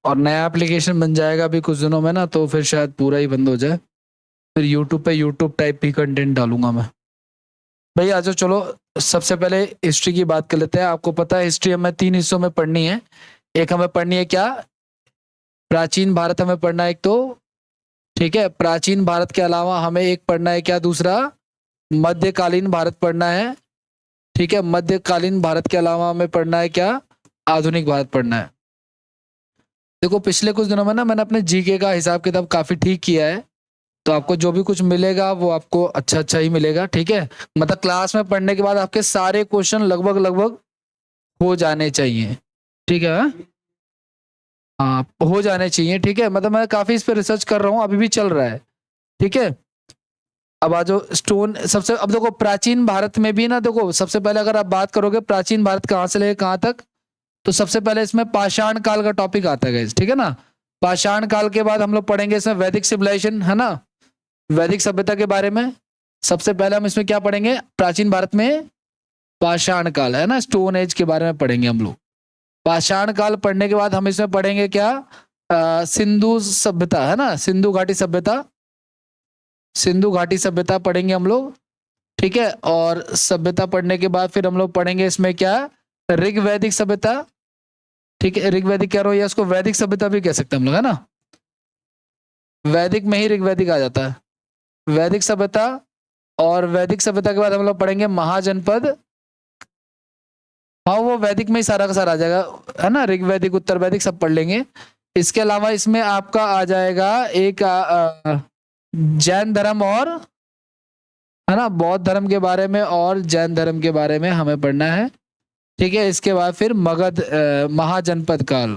और नया एप्लीकेशन बन जाएगा अभी कुछ दिनों में ना, तो फिर शायद पूरा ही बंद हो जाए। फिर यूट्यूब पे यूट्यूब टाइप भी कंटेंट डालूंगा मैं। भाई आ जाओ, चलो सबसे पहले हिस्ट्री की बात कर लेते हैं। आपको पता है हिस्ट्री हमें 3 हिस्सों में पढ़नी है। एक हमें पढ़नी है क्या, प्राचीन भारत हमें पढ़ना है एक तो, ठीक है। प्राचीन भारत के अलावा हमें एक पढ़ना है क्या, दूसरा मध्यकालीन भारत पढ़ना है, ठीक है। मध्यकालीन भारत के अलावा हमें पढ़ना है क्या, आधुनिक भारत पढ़ना है। देखो पिछले कुछ दिनों में ना मैंने अपने जीके का हिसाब किताब काफी ठीक किया है, तो आपको जो भी कुछ मिलेगा वो आपको अच्छा अच्छा ही मिलेगा, ठीक है। मतलब क्लास में पढ़ने के बाद आपके सारे क्वेश्चन लगभग लगभग हो जाने चाहिए, ठीक है। हाँ हो जाने चाहिए, ठीक है। मतलब मैं काफी इस पे रिसर्च कर रहा हूँ, अभी भी चल रहा है, ठीक है। अब आ जाओ स्टोन सबसे, अब देखो प्राचीन भारत में भी ना, देखो सबसे पहले अगर आप बात करोगे प्राचीन भारत कहाँ से लेके कहाँ तक, तो सबसे पहले इसमें पाषाण काल का टॉपिक आता है guys, ठीक है ना। पाषाण काल के बाद हम लोग पढ़ेंगे इसमें वैदिक सिविलाइजेशन, है ना, वैदिक सभ्यता के बारे में। सबसे पहले हम इसमें क्या पढ़ेंगे, प्राचीन भारत में पाषाण काल, है ना, स्टोन एज के बारे में पढ़ेंगे हम लोग। पाषाण काल पढ़ने के बाद हम इसमें पढ़ेंगे क्या, सिंधु सभ्यता, है ना, सिंधु घाटी सभ्यता, सिंधु घाटी सभ्यता पढ़ेंगे हम लोग, ठीक है। और सभ्यता पढ़ने के बाद फिर हम लोग पढ़ेंगे इसमें क्या, ऋग वैदिक सभ्यता, ठीक है। ऋग वैदिक कह रहा हूँ या उसको वैदिक सभ्यता भी कह सकते हैं हम लोग, है ना, वैदिक में ही ऋग वैदिक आ जाता है, वैदिक सभ्यता। और वैदिक सभ्यता के बाद हम लोग पढ़ेंगे महाजनपद, हाँ वो वैदिक में ही सारा का सारा आ जाएगा, है ना, ऋग वैदिक उत्तर वैदिक सब पढ़ लेंगे। इसके अलावा इसमें आपका आ जाएगा एक जैन धर्म और, है ना, बौद्ध धर्म के बारे में और जैन धर्म के बारे में हमें पढ़ना है, ठीक है। इसके बाद फिर मगध महाजनपद काल,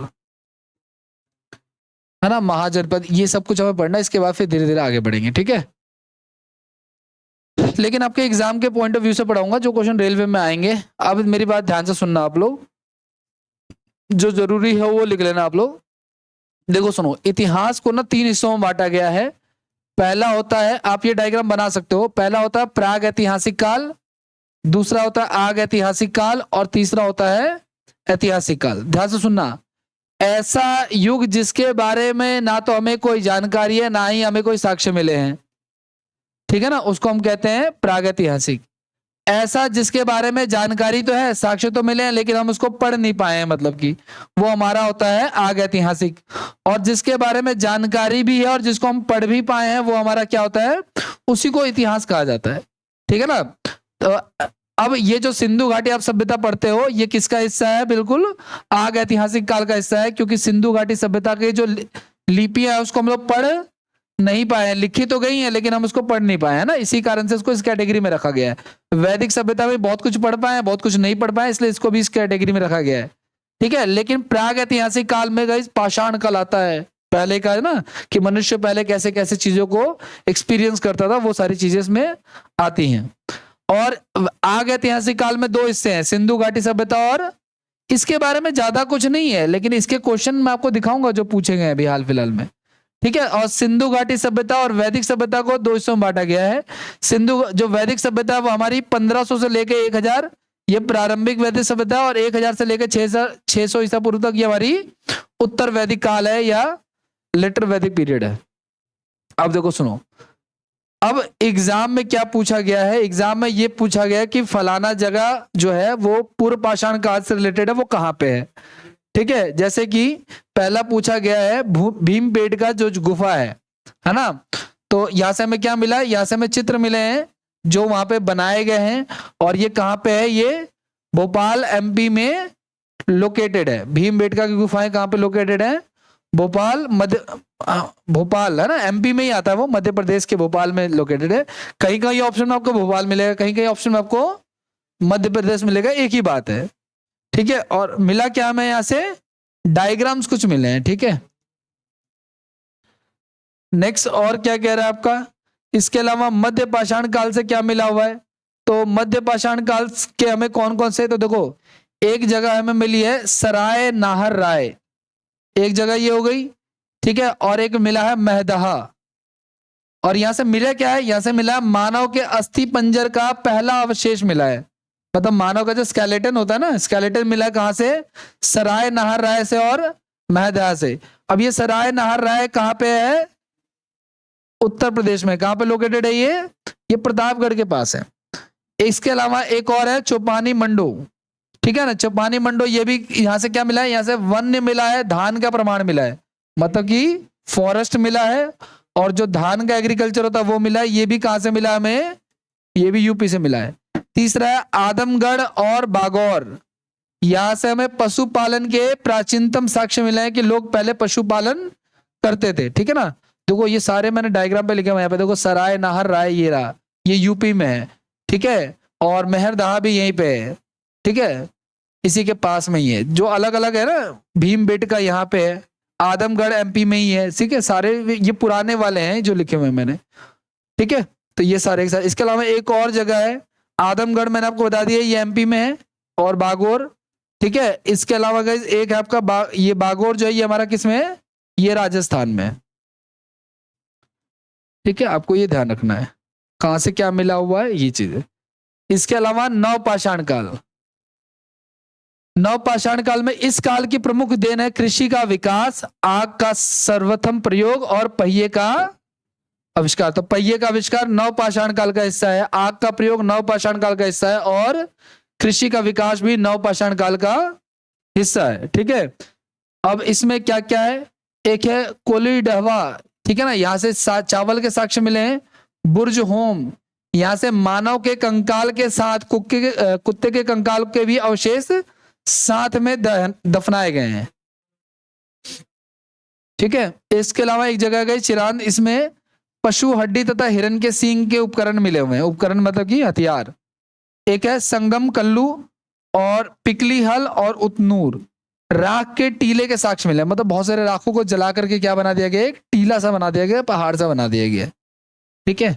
है ना, महाजनपद, ये सब कुछ हमें पढ़ना है। इसके बाद फिर धीरे धीरे आगे बढ़ेंगे, ठीक है। लेकिन आपके एग्जाम के पॉइंट ऑफ व्यू से पढ़ाऊंगा जो क्वेश्चन रेलवे में आएंगे। अब मेरी बात ध्यान से सुनना आप लोग, जो जरूरी है वो लिख लेना आप लोग। देखो सुनो, इतिहास को ना 3 हिस्सों में बांटा गया है। पहला होता है, आप ये डायग्राम बना सकते हो, पहला होता है प्राग ऐतिहासिक काल, दूसरा होता है आग ऐतिहासिक काल, और तीसरा होता है ऐतिहासिक काल। ध्यान से सुनना, ऐसा युग जिसके बारे में ना तो हमें कोई जानकारी है ना ही हमें कोई साक्ष्य मिले हैं, ठीक है ना, उसको हम कहते हैं प्रागैतिहासिक। ऐसा जिसके बारे में जानकारी तो है, साक्ष्य तो मिले हैं, लेकिन हम उसको पढ़ नहीं पाए हैं, मतलब कि वो हमारा होता है आग ऐतिहासिक। और जिसके बारे में जानकारी भी है और जिसको हम पढ़ भी पाए हैं, वो हमारा क्या होता है, उसी को इतिहास कहा जाता है, ठीक है ना। तो अब ये जो सिंधु घाटी आप सभ्यता पढ़ते हो, ये किसका हिस्सा है, बिल्कुल आग ऐतिहासिक काल का हिस्सा है, क्योंकि सिंधु घाटी सभ्यता की जो लिपियां है उसको हम लोग पढ़ नहीं पाए हैं, लिखी तो गई है लेकिन हम उसको पढ़ नहीं पाए हैं ना, इसी कारण से इसको इस कैटेगरी में रखा गया है। वैदिक सभ्यता में बहुत कुछ पढ़ पाए, बहुत कुछ नहीं पढ़ पाए, इसलिए इसको भी इस कैटेगरी में रखा गया है, ठीक है। लेकिन प्राग ऐतिहासिक काल में गई पाषाण काल आता है, पहले का है ना, कि मनुष्य पहले कैसे कैसे चीजों को एक्सपीरियंस करता था, वो सारी चीजें इसमें आती हैं। और आग ऐतिहासिक काल में 2 हिस्से हैं, सिंधु घाटी सभ्यता, और इसके बारे में ज्यादा कुछ नहीं है, लेकिन इसके क्वेश्चन मैं आपको दिखाऊंगा जो पूछे गए अभी हाल फिलहाल में, ठीक है। और सिंधु घाटी सभ्यता और वैदिक सभ्यता को 2 हिस्सों में बांटा गया है। सिंधु जो वैदिक सभ्यता है वो हमारी 1500 से लेके 1000, ये प्रारंभिक वैदिक सभ्यता, और 1000 से लेकर 600 ईसा पूर्व तक ये हमारी उत्तर वैदिक काल है या लेटर वैदिक पीरियड है। अब देखो सुनो, अब एग्जाम में क्या पूछा गया है, एग्जाम में ये पूछा गया है कि फलाना जगह जो है वो पूर्व पाषाण काल से रिलेटेड है, वो कहाँ पे है, ठीक है। जैसे कि पहला पूछा गया है भीमबेट का जो गुफा है ना, तो यहां से हमें क्या मिला है, यहां से हमें चित्र मिले हैं जो वहां पे बनाए गए हैं, और ये कहाँ पे है, ये भोपाल एमपी में लोकेटेड है। भीमबेटका की गुफाएं कहाँ पे लोकेटेड है, भोपाल मध्य, भोपाल है ना, एमपी में ही आता है वो, मध्य प्रदेश के भोपाल में लोकेटेड है। कहीं कहीं ऑप्शन में आपको भोपाल मिलेगा, कहीं कहीं ऑप्शन में आपको मध्य प्रदेश मिलेगा, एक ही बात है, ठीक है। और मिला क्या हमें यहां से, डायग्राम्स कुछ मिले हैं, ठीक है। नेक्स्ट और क्या कह रहा है आपका, इसके अलावा मध्य पाषाण काल से क्या मिला हुआ है, तो मध्य पाषाण काल के हमें कौन कौन से, तो देखो एक जगह हमें मिली है सराय नाहर राय, एक जगह ये हो गई, ठीक है। और एक मिला है महदहा, और यहां से मिला क्या है, यहां से मिला मानव के अस्थि पंजर का पहला अवशेष मिला है, मतलब मानव का जो स्केलेटन होता है ना, स्केलेटन मिला है कहां से, सराय नाहर राय से और महदहा से। अब ये सराय नाहर राय कहाँ पे है? उत्तर प्रदेश में। कहाँ पे लोकेटेड है ये प्रतापगढ़ के पास है। इसके अलावा एक और है चौपानी मंडो, ठीक है ना, चौपानी मंडो, ये भी यहां से क्या मिला है? यहां से वन्य मिला है, धान का प्रमाण मिला है, मतलब कि फॉरेस्ट मिला है, और जो धान का एग्रीकल्चर होता है वो मिला है। ये भी कहां से मिला हमें? ये भी यूपी से मिला है। तीसरा है आदमगढ़ और बागौर, यहां से हमें पशुपालन के प्राचीनतम साक्ष्य मिले हैं कि लोग पहले पशुपालन करते थे, ठीक है ना। देखो ये सारे मैंने डायग्राम पे लिखे हुए, यहाँ पे देखो सराय नाहर राय ये रहा, ये यूपी में है, ठीक है, और मेहरदहा भी यहीं पे है, ठीक है, इसी के पास में ही है। जो अलग अलग है ना, भीमबेटका यहाँ पे है, आदमगढ़ एमपी में ही है, ठीक है, सारे ये पुराने वाले हैं जो लिखे हुए हैं मैंने, ठीक है। तो ये सारे एक साथ, इसके अलावा एक और जगह है आदमगढ़, मैंने आपको बता दिया ये एमपी में है, और बागोर, ठीक है। इसके अलावा गाइस एक है आपका ये बागोर जो है ये हमारा किस में है? ये राजस्थान में है, ठीक है, आपको ये ध्यान रखना है कहां से क्या मिला हुआ है ये चीजें। इसके अलावा नवपाषाण काल, नवपाषाण काल में इस काल की प्रमुख देन है कृषि का विकास, आग का सर्वप्रथम प्रयोग और पहिए का आविष्कार। तो पहिए का आविष्कार नवपाषाण काल का हिस्सा है, आग का प्रयोग नवपाषाण काल का हिस्सा है, और कृषि का विकास भी नवपाषाण काल का हिस्सा है, ठीक है। अब इसमें क्या क्या है? एक है कोलीडहवा, ठीक है ना, यहां से चावल के साक्ष्य मिले हैं। बुर्ज होम, यहां से मानव के कंकाल के साथ कुत्ते के कंकाल के भी अवशेष साथ में दफनाए गए हैं, ठीक है। इसके अलावा एक जगह गई चिरांद, इसमें पशु हड्डी तथा हिरन के सींग के उपकरण मिले हुए हैं, उपकरण मतलब कि हथियार। एक है संगम कल्लू और पिकली हल और उतनूर, राख के टीले के साक्ष्य मिले, मतलब बहुत सारे राखों को जला करके क्या बना दिया गया? एक टीला सा बना दिया गया, पहाड़ सा बना दिया गया, ठीक है।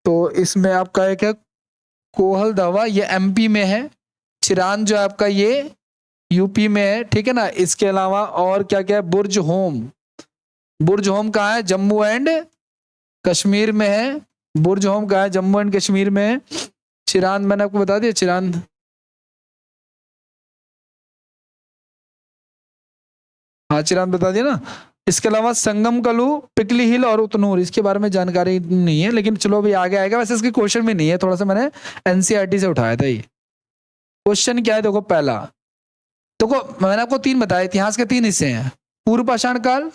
तो इसमें आपका एक है कोहल दवा, ये एमपी में है, चिरान जो आपका ये यूपी में है, ठीक है ना। इसके अलावा और क्या क्या है? बुर्ज होम, बुर्ज होम कहाँ है? जम्मू एंड कश्मीर में है। बुर्ज होम कहाँ है? जम्मू एंड कश्मीर में है। चिरांद मैंने आपको बता दिया, चिरांद, हाँ चिरांद बता दिया ना। इसके अलावा संगम कलू, पिकली हिल और उतनूर, इसके बारे में जानकारी नहीं है, लेकिन चलो अभी आगे आएगा। वैसे इसके क्वेश्चन भी नहीं है, थोड़ा सा मैंने एनसीईआरटी से उठाया था ये क्वेश्चन। क्या है देखो, पहला देखो मैंने आपको तीन बताया, इतिहास के तीन हिस्से हैं, पूर्व पाषाण काल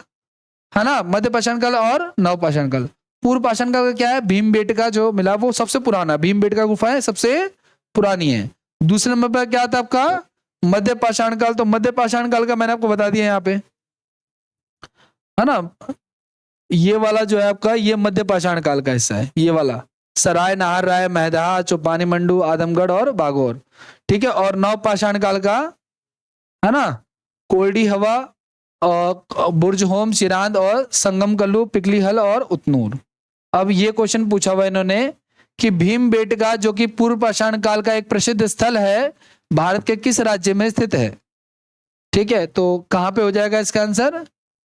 है ना, मध्य पाषाण काल और नव पाषाण काल। पूर्व पाषाण काल का क्या है? भीमबेटका जो मिला वो सबसे पुराना, भीमबेटका गुफा है सबसे पुरानी है। दूसरे नंबर पर क्या था आपका? मध्य पाषाण काल। तो मध्य पाषाण काल का मैंने आपको बता दिया यहाँ पे, है ना, ये वाला जो है आपका ये मध्य पाषाण काल का हिस्सा है, ये वाला सराय नाहर राय महदहा चौपानी मंडू आदमगढ़ और बागोर, ठीक है। और नव पाषाण काल का है ना कोल्डी हवा और बुर्ज होम, चिरांद और संगम कल्लू, पिकली हल और उतनूर। अब ये क्वेश्चन पूछा हुआ इन्होंने कि भीमबेटका जो कि पूर्व पाषाण काल का एक प्रसिद्ध स्थल है, भारत के किस राज्य में स्थित है? ठीक है, तो कहां पे हो जाएगा इसका आंसर?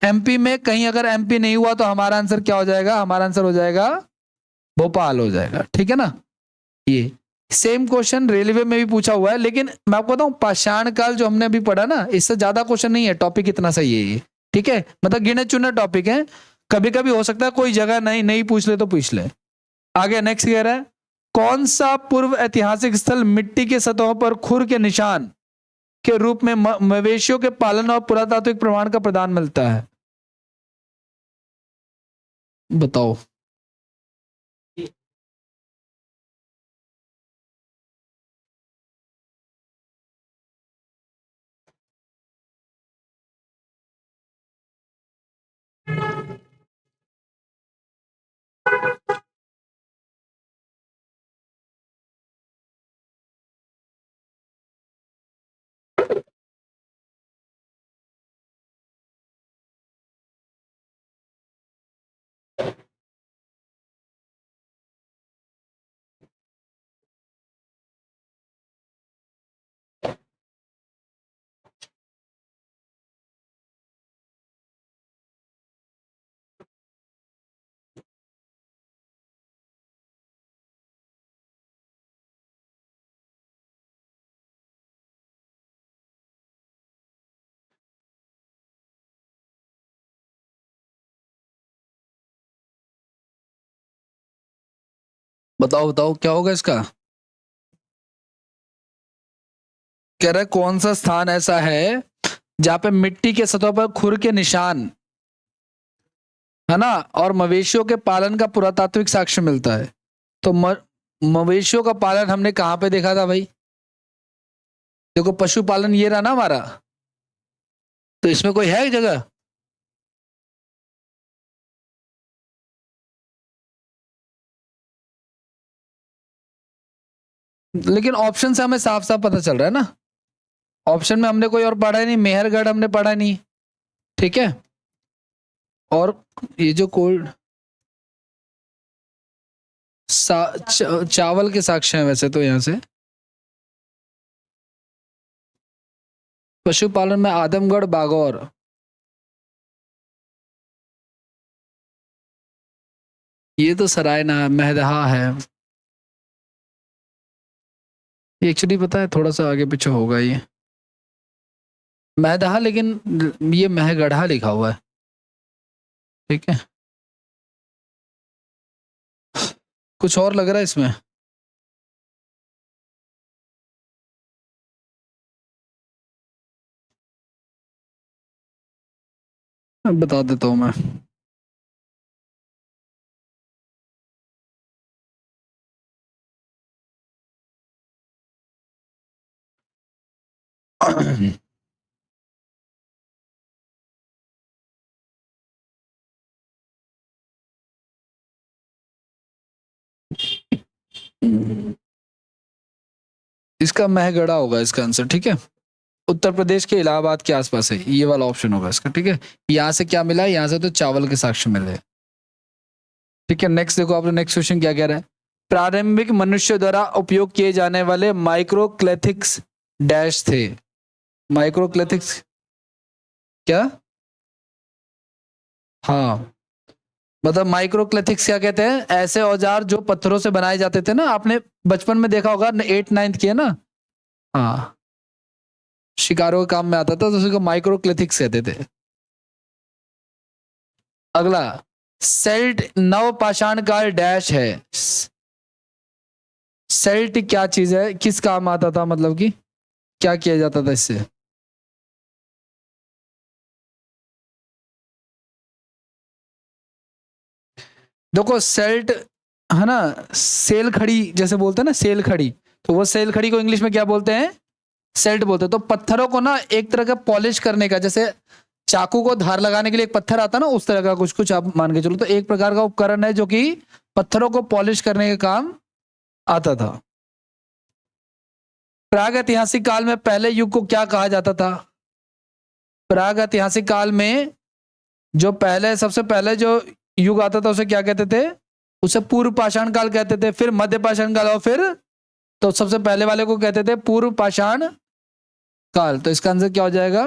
एमपी में। कहीं अगर एमपी नहीं हुआ तो हमारा आंसर क्या हो जाएगा? हमारा आंसर हो जाएगा भोपाल हो जाएगा, ठीक है ना। ये सेम क्वेश्चन रेलवे में भी पूछा हुआ है, लेकिन मैं आपको बताऊं पाषाण काल जो हमने अभी पढ़ा ना, इससे ज्यादा क्वेश्चन नहीं है, टॉपिक इतना सही है ये, ठीक है, मतलब गिने चुने टॉपिक है। कभी कभी हो सकता है कोई जगह नहीं नहीं पूछ ले तो पूछ ले। आगे नेक्स्ट कह रहा है कौन सा पूर्व ऐतिहासिक स्थल मिट्टी के सतहों पर खुर के निशान के रूप में मवेशियों के पालन और पुरातात्विक प्रमाण का प्रदान मिलता है? बताओ। बताओ बताओ क्या होगा इसका। कह रहा है कौन सा स्थान ऐसा है जहां पे मिट्टी के सतह पर खुर के निशान, है ना, और मवेशियों के पालन का पुरातात्विक साक्ष्य मिलता है। तो मवेशियों का पालन हमने कहां पे देखा था भाई? देखो पशुपालन ये रहा ना हमारा, तो इसमें कोई है जगह? लेकिन ऑप्शन से हमें साफ साफ पता चल रहा है ना, ऑप्शन में हमने कोई और पढ़ा ही नहीं, मेहरगढ़ हमने पढ़ा नहीं, ठीक है। और ये जो कोल्ड चावल के साक्ष्य हैं वैसे तो यहाँ से। पशुपालन में आदमगढ़, बागौर, ये तो सराय ना महदहा है। ये एक्चुअली पता है थोड़ा सा आगे पीछे होगा ये महदहा, लेकिन ये महगढ़ा लिखा हुआ है, ठीक है। कुछ और लग रहा है इसमें। बता देता हूं मैं। इसका महगढ़ा होगा इसका आंसर, ठीक है। उत्तर प्रदेश के इलाहाबाद के आसपास है, ये वाला ऑप्शन होगा इसका, ठीक है। यहाँ से क्या मिला, यहाँ से तो चावल के साक्ष्य मिले, ठीक है। नेक्स्ट देखो आपने नेक्स्ट क्वेश्चन क्या कह रहा है। प्रारंभिक मनुष्य द्वारा उपयोग किए जाने वाले माइक्रोक्लेथिक्स डैश थे। माइक्रोक्लेथिक्स क्या? हाँ, मतलब माइक्रोक्लेथिक्स क्या कहते हैं, ऐसे औजार जो पत्थरों से बनाए जाते थे ना, आपने बचपन में देखा होगा, 8th 9th किया ना। हाँ, शिकारों के काम में आता था, तो उसको माइक्रोक्लेथिक्स कहते थे। अगला, सेल्ट नवपाषाण काल डैश है। सेल्ट क्या चीज है, किस काम आता था, मतलब कि क्या किया जाता था इससे? देखो सेल्ट, है ना, सेल खड़ी जैसे बोलते हैं ना, सेल खड़ी, तो वो सेल खड़ी को इंग्लिश में क्या बोलते हैं? सेल्ट बोलते हैं। तो पत्थरों को ना एक तरह का पॉलिश करने का, जैसे चाकू को धार लगाने के लिए एक पत्थर आता ना, उस तरह का कुछ कुछ आप मान के चलो, तो एक प्रकार का उपकरण है जो कि पत्थरों को पॉलिश करने के काम आता था। प्रागैतिहासिक काल में पहले युग को क्या कहा जाता था? प्रागैतिहासिक काल में जो पहले, सबसे पहले जो युग आता था उसे क्या कहते थे? उसे पूर्व पाषाण काल कहते थे। फिर मध्य पाषाण काल, और फिर, तो सबसे पहले वाले को कहते थे पूर्व पाषाण काल। तो इसका आंसर क्या हो जाएगा?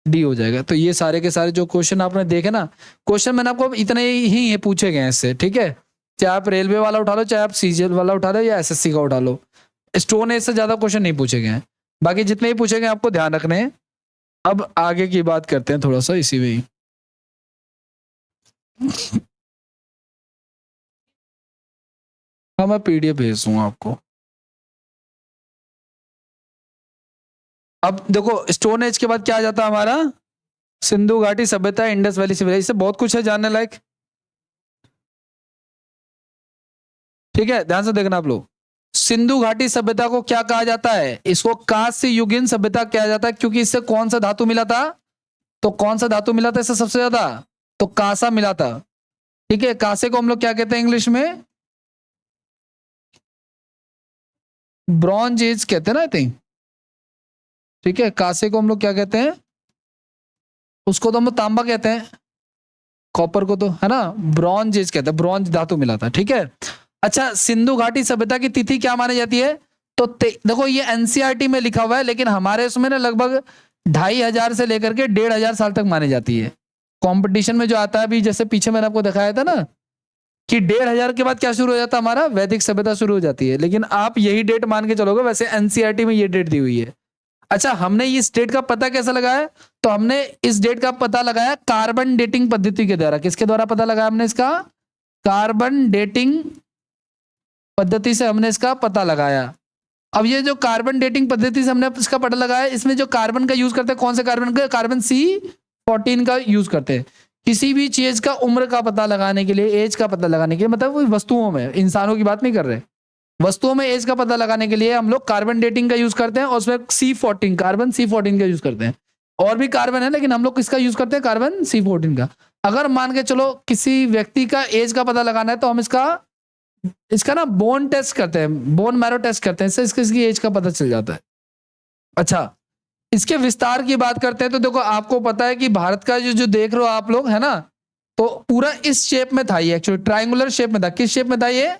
डी हो जाएगा। तो ये सारे के सारे जो क्वेश्चन आपने देखे ना, क्वेश्चन मैंने आपको इतने ही ये पूछे गए हैं इससे, ठीक है। चाहे आप रेलवे वाला उठा लो, चाहे आप सीजीएल वाला उठा लो, या एसएससी का उठा लो, स्टोन एज से ज्यादा क्वेश्चन नहीं पूछे गए हैं। बाकी जितने ही पूछे गए आपको ध्यान रखने हैं। अब आगे की बात करते हैं थोड़ा सा इसी में ही। हाँ, मैं पीडीएफ भेज दूंगा आपको। अब देखो स्टोन एज के बाद क्या आ जाता है हमारा? सिंधु घाटी सभ्यता, इंडस वैली सभ्यता, इससे बहुत कुछ है जानने लायक, ठीक है। ध्यान से देखना आप लोग। सिंधु घाटी सभ्यता को क्या कहा जाता है? इसको कांस्य युगीन सभ्यता कहा जाता है, क्योंकि इससे कौन सा धातु मिला था? तो कौन सा धातु मिला था इससे सबसे ज्यादा? तो कांसा मिला था, ठीक है। कांसे को हम लोग क्या कहते हैं इंग्लिश में? ब्रॉन्ज एज कहते हैं ना, आई थिंक, ठीक है। कांसे को हम लोग क्या कहते हैं? उसको तो हम लोग तांबा कहते हैं, कॉपर को तो, है ना, ब्रॉन्ज एज कहते हैं, ब्रॉन्ज धातु मिला था, ठीक है। अच्छा, सिंधु घाटी सभ्यता की तिथि क्या मानी जाती है? तो देखो ये एनसीईआरटी में लिखा हुआ है, लेकिन हमारे उसमें ना लगभग 2500 से लेकर के 1500 साल तक मानी जाती है। कंपटीशन में जो आता है अभी, जैसे पीछे मैंने आपको दिखाया था ना, कि 1500 के बाद क्या शुरू हो जाता है हमारा? वैदिक सभ्यता शुरू हो जाती है। लेकिन आप यही डेट मान के चलोगे, वैसे एनसीईआरटी में ये डेट दी हुई है। अच्छा, हमने इस डेट का पता कैसे लगाया? तो हमने इस डेट का पता लगाया कार्बन डेटिंग पद्धति के द्वारा। किसके द्वारा पता लगाया हमने इसका? कार्बन डेटिंग पद्धति से हमने इसका पता लगाया। अब ये जो कार्बन डेटिंग पद्धति से हमने इसका पता लगाया, इसमें जो कार्बन का यूज करते हैं, कौन से कार्बन का? कार्बन C14 का यूज करते हैं। किसी भी चीज का उम्र का पता लगाने के लिए, एज का पता लगाने के लिए, मतलब वस्तुओं में, इंसानों की बात नहीं कर रहे, वस्तुओं में एज का पता लगाने के लिए हम लोग कार्बन डेटिंग का यूज करते हैं, और उसमें C14 कार्बन C14 का यूज करते हैं। और भी कार्बन है, लेकिन हम लोग किसका यूज करते हैं? कार्बन C14 का। अगर मान के चलो किसी व्यक्ति का एज का पता लगाना है, तो हम इसका ना बोन टेस्ट करते हैं, बोन मैरो टेस्ट करते हैं, इससे इसकी एज का पता चल जाता है। अच्छा, इसके विस्तार की बात करते हैं, तो देखो आपको पता है कि भारत का जो देख रहे हो आप लोग, है ना, तो पूरा इस शेप में था ये, एक्चुअली ट्रायंगुलर शेप में था। किस शेप में था ये?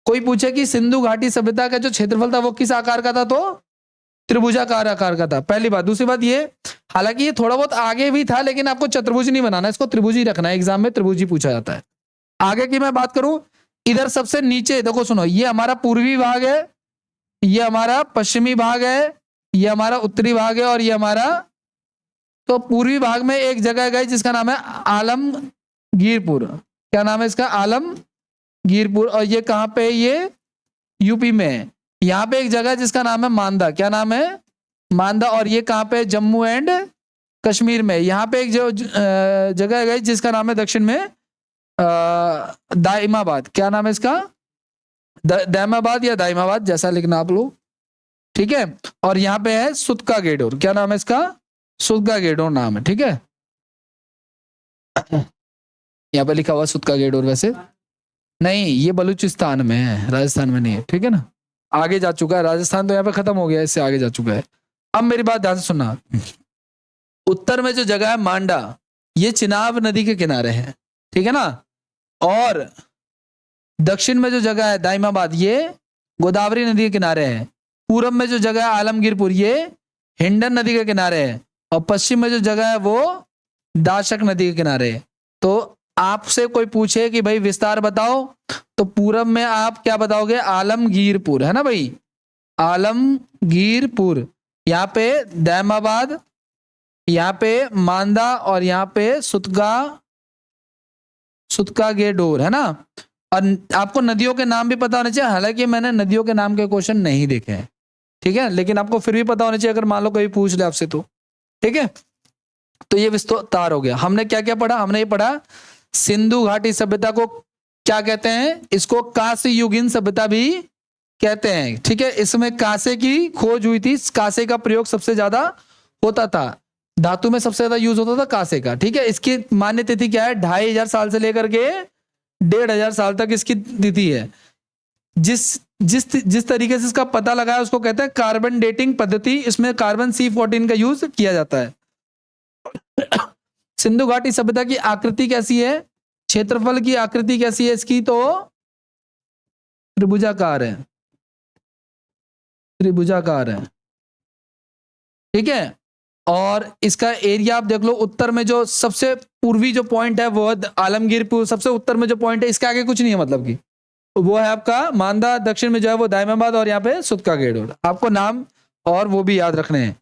कोई पूछे कि सिंधु घाटी सभ्यता का जो क्षेत्रफल था वो किस आकार का था? तो त्रिभुजाकार आकार का था, पहली बात। दूसरी बात ये, हालांकि ये थोड़ा बहुत आगे भी था, लेकिन आपको चतुर्भुज नहीं बनाना, इसको त्रिभुज ही रखना है, एग्जाम में त्रिभुज ही पूछा जाता है। आगे की मैं बात करूं, इधर सबसे नीचे देखो, सुनो, ये हमारा पूर्वी भाग है, ये हमारा पश्चिमी भाग है, ये हमारा उत्तरी भाग है, और ये हमारा, तो पूर्वी भाग में एक जगह गई जिसका नाम है आलमगीरपुर। क्या नाम है इसका? आलमगीरपुर। और ये कहां पे? ये यूपी में है। यहाँ पे एक जगह जिसका नाम है मांदा। क्या नाम है? मांदा। और ये कहां पे? जम्मू एंड कश्मीर में। यहाँ पे एक जो जगह गई जिसका नाम है दक्षिण में दाइमाबाद। क्या नाम है इसका? दाइमाबाद या दाइमाबाद, जैसा लिखना आप लोग, ठीक है। और यहाँ पे है सुतका गेडोर। क्या नाम है इसका? सुतका गेडोर नाम है, ठीक है। यहाँ पे लिखा हुआ सुतका गेडोर, वैसे नहीं, ये बलूचिस्तान में है, राजस्थान में नहीं है, ठीक है ना। आगे जा चुका है, राजस्थान तो यहाँ पे खत्म हो गया, इससे आगे जा चुका है। अब मेरी बात ध्यान से सुनना, उत्तर में जो जगह है मांडा, ये चिनाब नदी के किनारे है, ठीक है ना। और दक्षिण में जो जगह है दाइमाबाद, ये गोदावरी नदी के किनारे है। पूरब में जो जगह है आलमगीरपुर, ये हिंडन नदी के किनारे है। और पश्चिम में जो जगह है वो दाशक नदी के किनारे है। तो आपसे कोई पूछे कि भाई विस्तार बताओ, तो पूरब में आप क्या बताओगे? आलमगीरपुर, है ना भाई, आलमगीरपुर। यहाँ पे दाइमाबाद, यहाँ पे मांदा, और यहाँ पे सुतका गेडोर, है ना। और आपको नदियों के नाम भी पता होने चाहिए, हालांकि मैंने नदियों के नाम के क्वेश्चन नहीं देखे हैं, ठीक है, लेकिन आपको फिर भी पता होना चाहिए अगर मान लो कोई पूछ ले आपसे, तो ठीक है। तो ये विस्तार हो गया। हमने क्या क्या पढ़ा? हमने ये पढ़ा सिंधु घाटी सभ्यता को क्या कहते हैं? इसको कांस्य युगीन सभ्यता भी कहते हैं, ठीक है। इसमें कांसे की खोज हुई थी, कांसे का प्रयोग सबसे ज्यादा होता था, धातु में सबसे ज्यादा यूज होता था कांसे का, ठीक है। इसकी मान्य तिथि क्या है? 2500 साल से लेकर के 1500 साल तक इसकी तिथि है। जिस तरीके से इसका पता लगाया उसको कहते हैं कार्बन डेटिंग पद्धति। इसमें कार्बन C14 का यूज किया जाता है। सिंधु घाटी सभ्यता की आकृति कैसी है? क्षेत्रफल की आकृति कैसी है इसकी? तो त्रिभुजाकार है, त्रिभुजाकार है, ठीक है। और इसका एरिया आप देख लो, उत्तर में जो सबसे पूर्वी जो पॉइंट है वो आलमगीरपुर, सबसे उत्तर में जो पॉइंट है, इसके आगे कुछ नहीं है, मतलब कि वो है आपका मांदा। दक्षिण में जो है वो दाइमाबाद, और यहाँ पे सुतका गेडोर। आपको नाम और वो भी याद रखने हैं।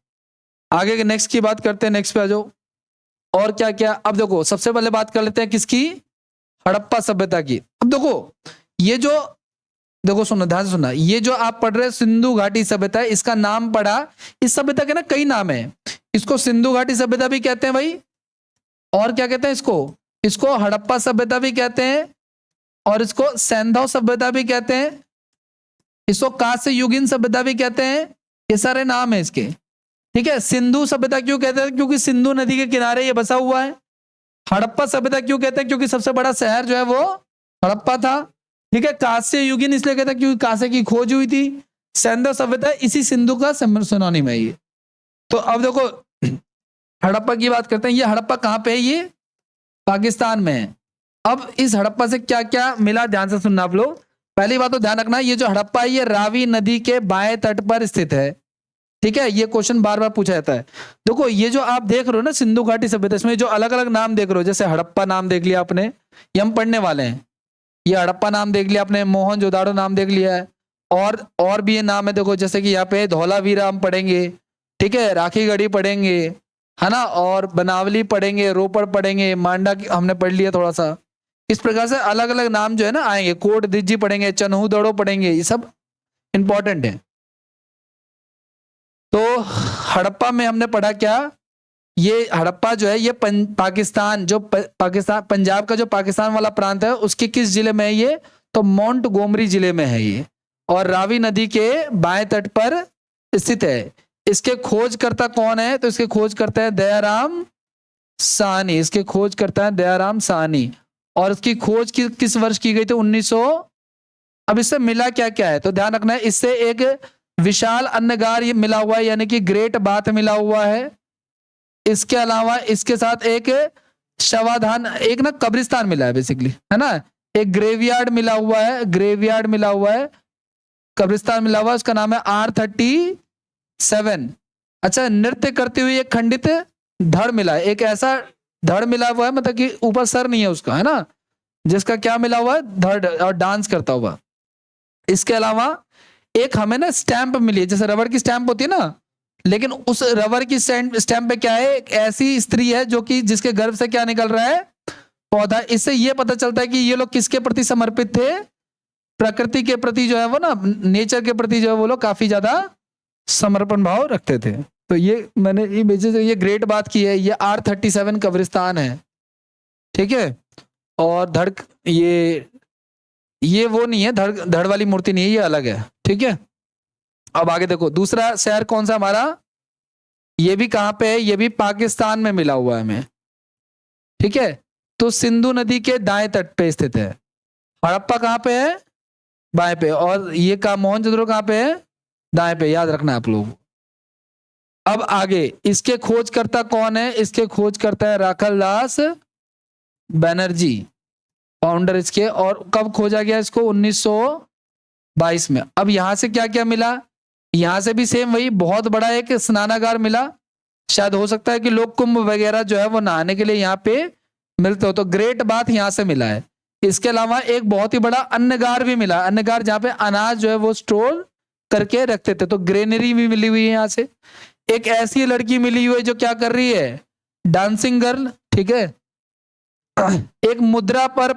आगे के नेक्स्ट की बात करते हैं, नेक्स्ट पे आ जाओ। और क्या क्या? अब देखो, सबसे पहले बात कर लेते हैं किसकी? हड़प्पा सभ्यता की। अब देखो, ये जो, देखो सुनो, ध्यान से सुनना, ये जो आप पढ़ रहे सिंधु घाटी सभ्यता, इसका नाम पढ़ा, इस सभ्यता के ना कई नाम है। इसको सिंधु घाटी सभ्यता भी कहते हैं भाई, और क्या कहते हैं इसको हड़प्पा सभ्यता भी कहते हैं, और इसको सैंधव सभ्यता भी कहते हैं, इसको कांस्य युगीन सभ्यता भी कहते हैं। ये सारे नाम है इसके, ठीक है। सिंधु सभ्यता क्यों कहते हैं? क्योंकि सिंधु नदी के किनारे ये बसा हुआ है। हड़प्पा सभ्यता क्यों कहते हैं? क्योंकि सबसे बड़ा शहर जो है वो हड़प्पा था, ठीक है। कांस्य युगीन इसलिए कहते हैं क्योंकि कांसे की खोज हुई थी। सैंधव सभ्यता इसी सिंधु का सिनोनिम है ये। तो अब देखो, हड़प्पा की बात करते हैं। ये हड़प्पा कहाँ पे है? ये पाकिस्तान में है। अब इस हड़प्पा से क्या क्या मिला, ध्यान से सुनना आप लोग। पहली बात तो ध्यान रखना, ये जो हड़प्पा है ये रावी नदी के बाएं तट पर स्थित है, ठीक है। ये क्वेश्चन बार बार पूछा जाता है। देखो, ये जो आप देख रहे हो ना सिंधु घाटी सभ्यता, इसमें जो अलग अलग नाम देख रहे हो, जैसे हड़प्पा नाम देख लिया आपने, ये हम पढ़ने वाले हैं। ये हड़प्पा नाम देख लिया आपने, मोहनजोदाड़ो नाम देख लिया है, और भी ये नाम है। देखो, जैसे कि यहाँ पे धौलावीरा हम पढ़ेंगे, ठीक है, राखीगढ़ी पढ़ेंगे, है ना, और बनावली पढ़ेंगे, रोपड़ पढ़ेंगे, मांडा हमने पढ़ लिया थोड़ा सा, इस प्रकार से अलग अलग नाम जो है ना आएंगे, कोट दिज्जी पढ़ेंगे, चन्हू दड़ो पढ़ेंगे, ये सब इंपॉर्टेंट है। तो हड़प्पा में हमने पढ़ा क्या, ये हड़प्पा जो है ये पाकिस्तान जो पाकिस्तान पंजाब का जो पाकिस्तान वाला प्रांत है उसके किस जिले में है ये, तो माउंट गोमरी जिले में है ये, और रावी नदी के बाएं तट पर स्थित है। इसके खोजकर्ता कौन है, तो इसके खोजकर्ता है दयाराम साहनी, इसके खोज करता है दयाराम साहनी। और इसकी खोज किस वर्ष की गई थी, 1900। अब इससे मिला क्या क्या है, तो ध्यान रखना है, इससे एक विशाल अन्नगार ये मिला हुआ है, यानी कि ग्रेट बाथ मिला हुआ है। इसके अलावा इसके साथ एक शवाधान, एक ना कब्रिस्तान मिला है बेसिकली, है ना, एक ग्रेवयार्ड मिला हुआ है, ग्रेवयार्ड मिला हुआ है, कब्रिस्तान मिला हुआ है, उसका नाम है R37। अच्छा, नृत्य करती हुई एक खंडित धड़ मिला है, एक ऐसा धड़ मिला हुआ है, मतलब कि ऊपर सर नहीं है उसका, है ना, जिसका क्या मिला हुआ है, धड़, और डांस करता हुआ। इसके अलावा एक हमें ना स्टैंप मिली है, जैसे रबड़ की स्टैंप होती है ना, लेकिन उस रबर की स्टैंप पे क्या है, एक ऐसी स्त्री है जो कि जिसके गर्भ से क्या निकल रहा है, पौधा। इससे ये पता चलता है कि ये लोग किसके प्रति समर्पित थे, प्रकृति के प्रति जो है वो ना, नेचर के प्रति जो है वो लोग काफी ज्यादा समर्पण भाव रखते थे। तो ये मैंने ये ग्रेट बात की है, ये R37 कब्रिस्तान है, ठीक है। और धड़ ये वो नहीं है, धड़ वाली मूर्ति नहीं है, ये अलग है, ठीक है। अब आगे देखो, दूसरा शहर कौन सा हमारा, ये भी कहां पे है, ये भी पाकिस्तान में मिला हुआ है हमें, ठीक है। तो सिंधु नदी के दाएं तट पे स्थित है। हड़प्पा कहां पे है, बाएं पे, और ये का मोहनजोदड़ो कहां पे है, दाएं पे, याद रखना आप लोग। अब आगे इसके खोजकर्ता कौन है, इसके खोजकर्ता है राखल दास बनर्जी, फाउंडर इसके। और कब खोजा गया इसको, 1922 में। अब यहां से क्या क्या मिला, यहां से भी सेम वही बहुत बड़ा एक स्नानागार मिला, शायद हो सकता है कि लोग कुंभ वगैरह जो है वो नहाने के लिए यहाँ पे मिलते हो, तो ग्रेट बाथ यहां से मिला है। इसके अलावा एक बहुत ही बड़ा अन्नगार भी मिला, अन्नगार जहाँ पे अनाज जो है वो स्टोर करके रखते थे, तो ग्रेनरी भी मिली हुई है यहाँ से। एक ऐसी लड़की मिली हुई है जो क्या कर रही है, डांसिंग गर्ल, ठीक है। एक मुद्रा पर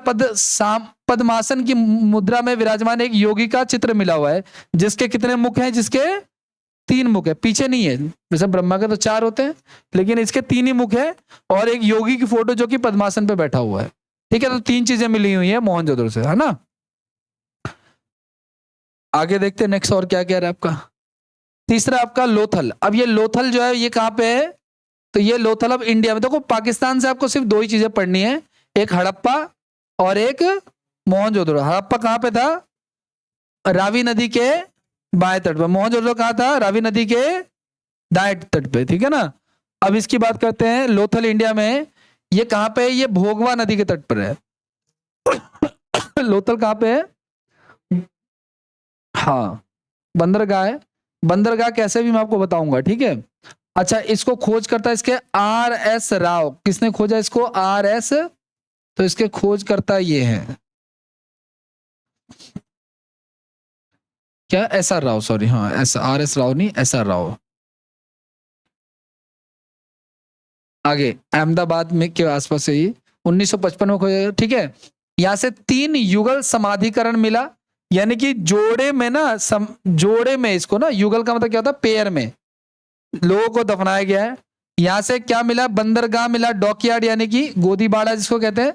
पद्मासन की मुद्रा में विराजमान एक योगी का चित्र मिला हुआ है, जिसके कितने मुख हैं, जिसके 3 मुख है, पीछे नहीं है, जैसे ब्रह्मा के तो 4 होते हैं, लेकिन इसके 3 ही मुख है, और एक योगी की फोटो जो कि पद्मासन पे बैठा हुआ है, ठीक है। तो 3 चीजें मिली हुई है मोहनजोदड़ो से, है ना। आगे देखते हैं नेक्स्ट और क्या कह रहा है आपका। तीसरा आपका लोथल। अब ये लोथल जो है ये कहां पे है, तो ये लोथल अब इंडिया में। देखो पाकिस्तान से आपको सिर्फ 2 ही चीजें पढ़नी है, एक हड़प्पा और एक मोहनजोदड़ो। हड़प्पा कहां पे था, रावी नदी के बाएं तट पे, मोहनजोदड़ो कहां था, रावी नदी के दाएं तट पे, ठीक है ना। अब इसकी बात करते हैं, लोथल इंडिया में ये कहां पे है, ये भोगवा नदी के तट पर है। लोथल कहां पे है, हाँ बंदरगाह है, बंदरगाह कैसे भी मैं आपको बताऊंगा, ठीक है। अच्छा, इसको खोज करता है इसके R.S. राव, किसने खोजा इसको, R.S. तो इसके खोज करता ये है क्या, S.R. राव, सॉरी, हाँ R.S. राव नहीं, S.R. राव। आगे अहमदाबाद में के आसपास है ये, 1955 में खोजा, ठीक है। यहां से 3 युगल समाधिकरण मिला, यानी कि जोड़े में ना, जोड़े में, इसको ना युगल का मतलब क्या होता है, पेयर में लोगों को दफनाया गया है। यहां से क्या मिला, बंदरगाह मिला, डॉकयार्ड यानी कि गोदीबाड़ा जिसको कहते हैं,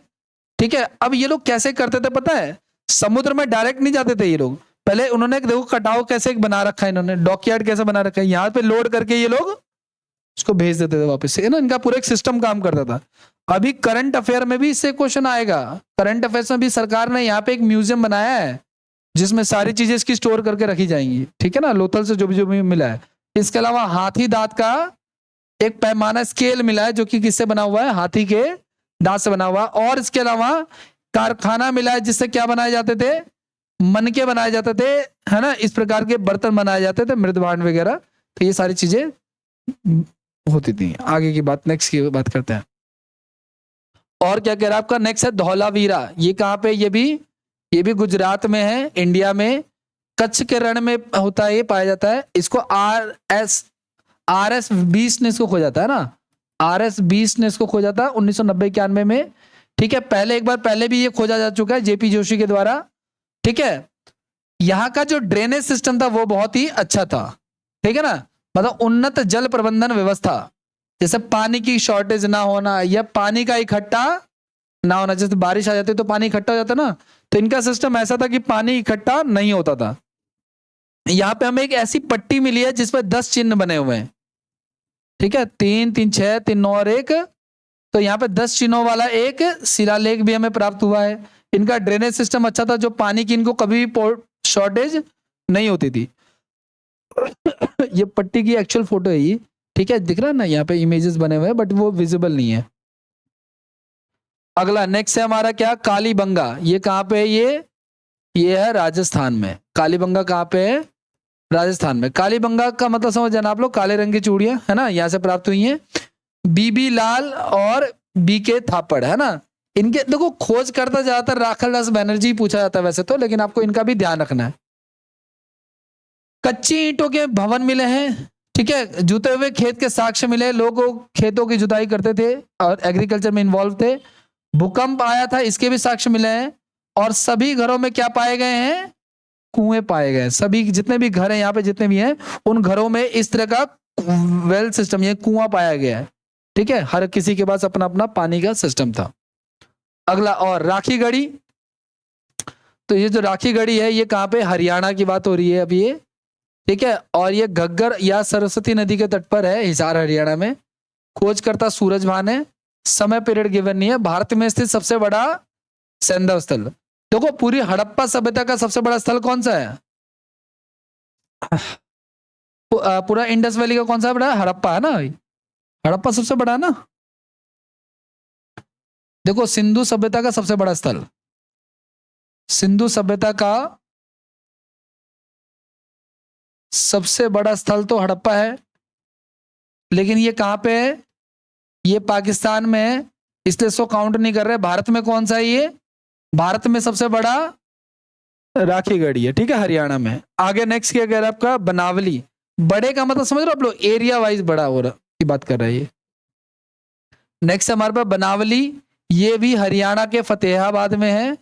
ठीक है। अब ये लोग कैसे करते थे पता है, समुद्र में डायरेक्ट नहीं जाते थे ये लोग, पहले उन्होंने देखो कटाव कैसे बना रखा है इन्होंने, डॉकयार्ड कैसे बना रखा है, यहाँ पे लोड करके ये लोग उसको भेज देते थे वापस से, है ना। इनका पूरा एक सिस्टम काम करता था। अभी करंट अफेयर में भी इससे क्वेश्चन आएगा, करंट अफेयर्स में भी सरकार ने यहाँ पे एक म्यूजियम बनाया है जिसमें सारी चीजें इसकी स्टोर करके रखी जाएंगी, ठीक है ना, लोथल से जो भी मिला है। इसके अलावा हाथी दांत का एक पैमाना स्केल मिला है, जो कि किससे बना हुआ है, हाथी के दांत से बना हुआ। और इसके अलावा कारखाना मिला है जिससे क्या बनाए जाते थे, मनके बनाए जाते थे, है ना, इस प्रकार के बर्तन बनाए जाते थे, मृद भांड वगैरह। तो ये सारी चीजें होती थी। आगे की बात, नेक्स्ट की बात करते हैं। और क्या कह रहा है आपका, नेक्स्ट है धौलावीरा। ये कहां पे, ये भी गुजरात में है, इंडिया में, कच्छ के रण में होता है, ये पाया जाता है। इसको RS 20 ने इसको खोजा था, है ना, RS 20 ने इसको खोजा था 1990-91 में, ठीक है, पहले एक बार पहले भी ये खोजा जा चुका है जेपी जोशी के द्वारा। ठीक है, यहाँ का जो ड्रेनेज सिस्टम था वो बहुत ही अच्छा था, ठीक है ना, मतलब उन्नत जल प्रबंधन व्यवस्था, जैसे पानी की शॉर्टेज ना होना या पानी का इकट्ठा ना होना, जैसे बारिश आ जाती है तो पानी इकट्ठा हो जाता ना, तो इनका सिस्टम ऐसा था कि पानी इकट्ठा नहीं होता था। यहाँ पे हमें एक ऐसी पट्टी मिली है जिसमें 10 चिन्ह बने हुए हैं, ठीक है, 3 3 6 3 9 और 1, तो यहाँ पे 10 चिन्हों वाला एक शिलालेख भी हमें प्राप्त हुआ है। इनका ड्रेनेज सिस्टम अच्छा था, जो पानी की इनको कभी भी शॉर्टेज नहीं होती थी। ये पट्टी की एक्चुअल फोटो है ये, ठीक है, दिख रहा है ना, यहाँ पे इमेजेस बने हुए हैं बट वो विजिबल नहीं है। अगला नेक्स्ट है हमारा क्या, कालीबंगा। ये कहाँ पे है, ये है राजस्थान में। कालीबंगा कहाँ पे है, राजस्थान में। कालीबंगा का मतलब समझ जाना आप लोग, काले रंग की चूड़ियां, है ना, यहाँ से प्राप्त हुई हैं। बीबी लाल और बीके थापड़, है ना, इनके देखो खोज करता ज्यादातर राखल दास बनर्जी पूछा जाता है वैसे तो, लेकिन आपको इनका भी ध्यान रखना है। कच्ची ईंटों के भवन मिले हैं, ठीक है, जुते हुए खेत के साक्ष्य मिले, लोग खेतों की जुताई करते थे और एग्रीकल्चर में इन्वॉल्व थे। भूकंप आया था, इसके भी साक्ष्य मिले हैं। और सभी घरों में क्या पाए गए हैं, कुएं पाए गए। सभी जितने भी घर हैं यहाँ पे, जितने भी हैं, उन घरों में इस तरह का वेल सिस्टम, ये कुआं पाया गया है, ठीक है, हर किसी के पास अपना अपना पानी का सिस्टम था। अगला और राखी गढ़ी, तो ये जो राखी गढ़ी है ये कहाँ पे, हरियाणा की बात हो रही है अभी ये, ठीक है, और ये घग्गर या सरस्वती नदी के तट पर है, हिसार हरियाणा में। खोजकर्ता सूरज भान है। समय पीरियड गिवन नहीं है। भारत में स्थित सबसे बड़ा सैंधव स्थल, देखो पूरी हड़प्पा सभ्यता का सबसे बड़ा स्थल कौन सा है, पूरा इंडस वैली का कौन सा बड़ा, हड़प्पा है ना भाई, हड़प्पा सबसे बड़ा है ना। देखो सिंधु सभ्यता का सबसे बड़ा स्थल, सिंधु सभ्यता का सबसे बड़ा स्थल तो हड़प्पा है, लेकिन ये कहां पे है, ये पाकिस्तान में है, इसलिए इसको काउंट नहीं कर रहे। भारत में कौन सा है ये, भारत में सबसे बड़ा राखी गढ़ी है, ठीक है, हरियाणा में। आगे नेक्स्ट क्या कह रहा है आपका, बनावली। बड़े का मतलब समझ रहे हो आप लोग, एरिया वाइज बड़ा हो रहा की बात कर रहे हैं ये। नेक्स्ट हमारे पास बनावली, ये भी हरियाणा के फतेहाबाद में है,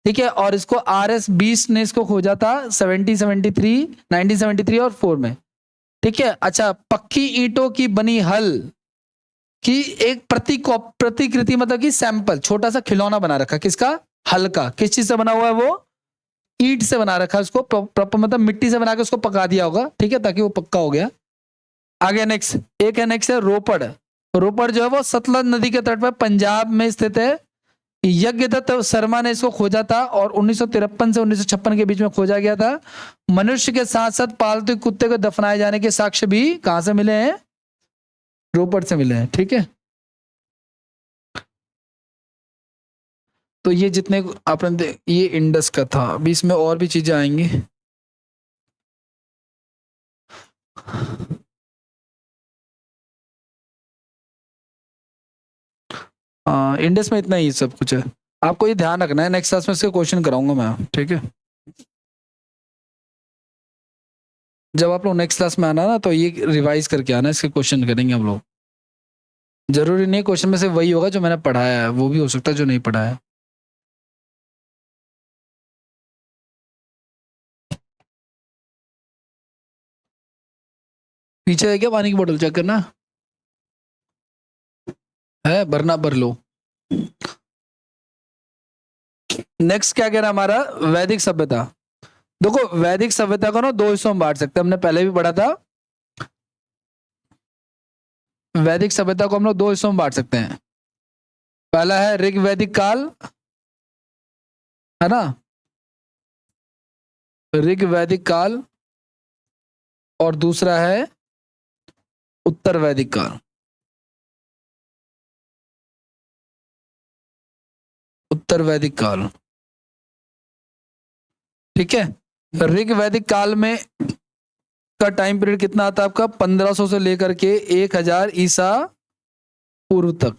ठीक है, और इसको RS-20 ने इसको खोजा था 1973 और 4 में, ठीक है। अच्छा, पक्की ईंटों की बनी हल की एक प्रतिकृति, मतलब कि सैंपल, छोटा सा खिलौना बना रखा, किसका, हल का। किस चीज से बना हुआ है वो, ईंट से बना रखा है, उसको प्रॉपर मतलब मिट्टी से बना के उसको पका दिया होगा, ठीक है, ताकि वो पक्का हो गया। आगे नेक्स्ट एक है, नेक्स्ट है रोपड़। रोपड़ जो है वो सतलज नदी के तट पर पंजाब में स्थित है। यज्ञदत्त शर्मा ने इसको खोजा था और 1953 से 1956 के बीच में खोजा गया था। मनुष्य के साथ साथ पालतू कुत्ते को दफनाए जाने के साक्ष्य भी कहां से मिले हैं, रोपड़ से मिले हैं, ठीक है। तो ये जितने आपने ये इंडस का था, अभी इसमें और भी चीजें आएंगी। इंडस में इतना ही सब कुछ है, आपको ये ध्यान रखना है। नेक्स्ट क्लास में इसके क्वेश्चन कराऊंगा मैं, ठीक है। जब आप लोग नेक्स्ट क्लास में आना ना, तो ये रिवाइज करके आना, इसके क्वेश्चन करेंगे हम लोग। जरूरी नहीं क्वेश्चन में से वही होगा जो मैंने पढ़ाया है, वो भी हो सकता है जो नहीं पढ़ाया है। पीछे है क्या पानी की बोतल, चेक करना है, भरना भर लो। नेक्स्ट क्या कह रहा है हमारा, वैदिक सभ्यता। देखो वैदिक सभ्यता को ना दो हिस्सों में बांट सकते हैं, हमने पहले भी पढ़ा था। वैदिक सभ्यता को हम लोग दो हिस्सों में बांट सकते हैं। पहला है ऋग वैदिक काल, है ना, ऋग वैदिक काल, और दूसरा है उत्तर वैदिक काल। उत्तर वैदिक काल, ठीक है। ऋग वैदिक काल में का टाइम पीरियड कितना आता है आपका, 1500 से लेकर के 1000 ईसा पूर्व तक,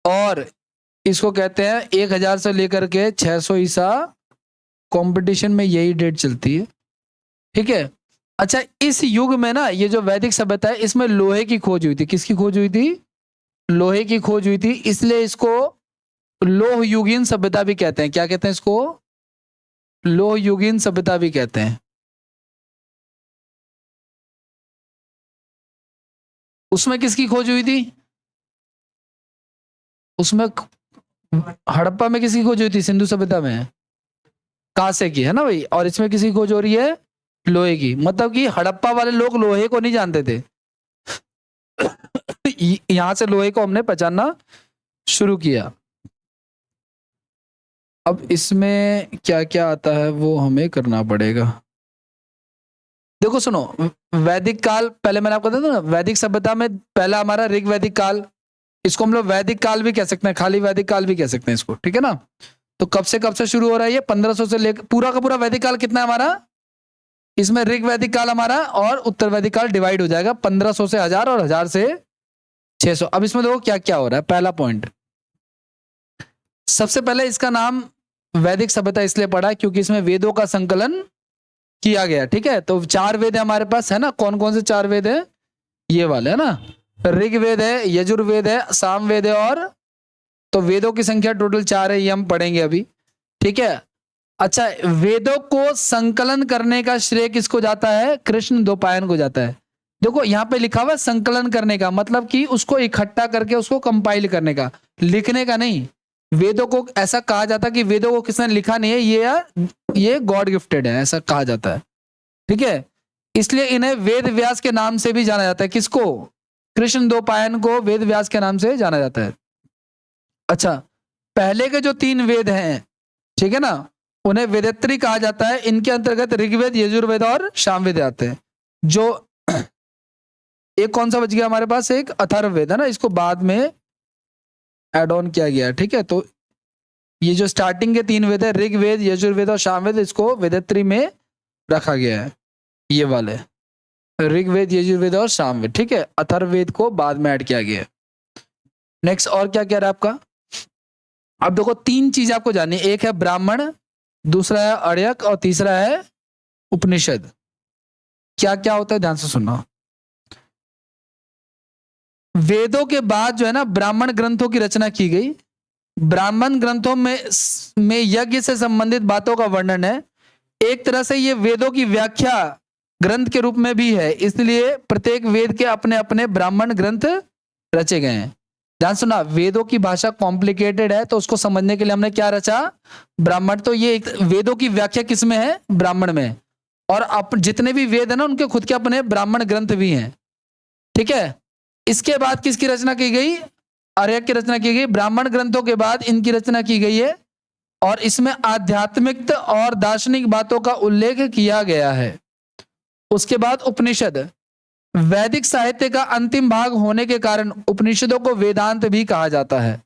और इसको कहते हैं 1000 से लेकर के 600 ईसा, कंपटीशन में यही डेट चलती है, ठीक है। अच्छा, इस युग में ना ये जो वैदिक सभ्यता है, इसमें लोहे की खोज हुई थी। किसकी खोज हुई थी, लोहे की खोज हुई थी, इसलिए इसको लोह युगीन सभ्यता भी कहते हैं। क्या कहते हैं इसको? लोह युगीन सभ्यता भी कहते हैं। उसमें किसकी खोज हुई थी? उसमें हड़प्पा में किसकी खोज हुई थी? सिंधु सभ्यता में कांसे की, है ना भाई। और इसमें किसकी खोज हो रही है? लोहे की। मतलब कि हड़प्पा वाले लोग लोहे को नहीं जानते थे। यहां से लोहे को हमने पहचानना शुरू किया। अब इसमें क्या क्या आता है वो हमें करना पड़ेगा। देखो सुनो, वैदिक काल, पहले मैंने आपको बताया था ना, वैदिक सभ्यता में पहला हमारा ऋग वैदिक काल, इसको हम लोग वैदिक काल भी कह सकते हैं, खाली वैदिक काल भी कह सकते हैं इसको, ठीक है ना। तो कब से शुरू हो रहा है ये? 1500 से लेकर पूरा का पूरा वैदिक काल कितना है हमारा? इसमें ऋग वैदिक काल हमारा और उत्तर वैदिक काल डिवाइड हो जाएगा, 1500 से 1000 और 1000 से 600। अब इसमें देखो क्या क्या हो रहा है। पहला पॉइंट, सबसे पहले इसका नाम वैदिक सभ्यता इसलिए पड़ा क्योंकि इसमें वेदों का संकलन किया गया, ठीक है। तो 4 वेद है हमारे पास, है ना। कौन कौन से 4 वेद है? ये वाले, है ना। ऋग्वेद है, यजुर्वेद है, सामवेद है, और तो वेदों की संख्या टोटल 4 है, ये हम पढ़ेंगे अभी, ठीक है। अच्छा, वेदों को संकलन करने का श्रेय किसको जाता है? कृष्ण द्वैपायन को जाता है। देखो यहां पे लिखा हुआ है संकलन करने का, मतलब कि उसको इकट्ठा करके उसको कंपाइल करने का, लिखने का नहीं। वेदों को ऐसा कहा जाता है कि वेदों को किसने लिखा नहीं है, ये गॉड गिफ्टेड है, ऐसा कहा जाता है, ठीक है। इसलिए इन्हें वेद व्यास के नाम से भी जाना जाता है। किसको? कृष्ण द्वैपायन को वेद व्यास के नाम से जाना जाता है। अच्छा, पहले के जो 3 वेद हैं, ठीक है ना, उन्हें वेदत्री कहा जाता है। इनके अंतर्गत ऋग्वेद, यजुर्वेद और सामवेद आते हैं। जो एक कौन सा बच गया हमारे पास? एक अथर्ववेद, है ना। इसको बाद में एड ऑन किया गया, ठीक है। तो ये जो स्टार्टिंग के 3 वेद है, ऋग्वेद, यजुर्वेद और सामवेद, इसको वेदत्री में रखा गया है। ये वाले ऋग्वेद, यजुर्वेद और सामवेद, ठीक है। अथर्ववेद को बाद में ऐड किया गया है। नेक्स्ट, और क्या कह रहा है आपका? अब देखो 3 चीज आपको जाननी है। एक है ब्राह्मण, दूसरा है अर्यक और तीसरा है उपनिषद। क्या क्या होता है ध्यान से सुनना। वेदों के बाद जो है ना ब्राह्मण ग्रंथों की रचना की गई। ब्राह्मण ग्रंथों में यज्ञ से संबंधित बातों का वर्णन है। एक तरह से ये वेदों की व्याख्या ग्रंथ के रूप में भी है, इसलिए प्रत्येक वेद के अपने अपने ब्राह्मण ग्रंथ रचे गए हैं। ध्यान सुना, वेदों की भाषा कॉम्प्लिकेटेड है, तो उसको समझने के लिए हमने क्या रचा? ब्राह्मण। तो ये वेदों की व्याख्या किसमें है? ब्राह्मण में। और जितने भी वेद है ना, उनके खुद के अपने ब्राह्मण ग्रंथ भी हैं, ठीक है। इसके बाद किसकी रचना की गई? आर्यक की रचना की गई। ब्राह्मण ग्रंथों के बाद इनकी रचना की गई है, और इसमें आध्यात्मिक और दार्शनिक बातों का उल्लेख किया गया है। उसके बाद उपनिषद, वैदिक साहित्य का अंतिम भाग होने के कारण उपनिषदों को वेदांत भी कहा जाता है,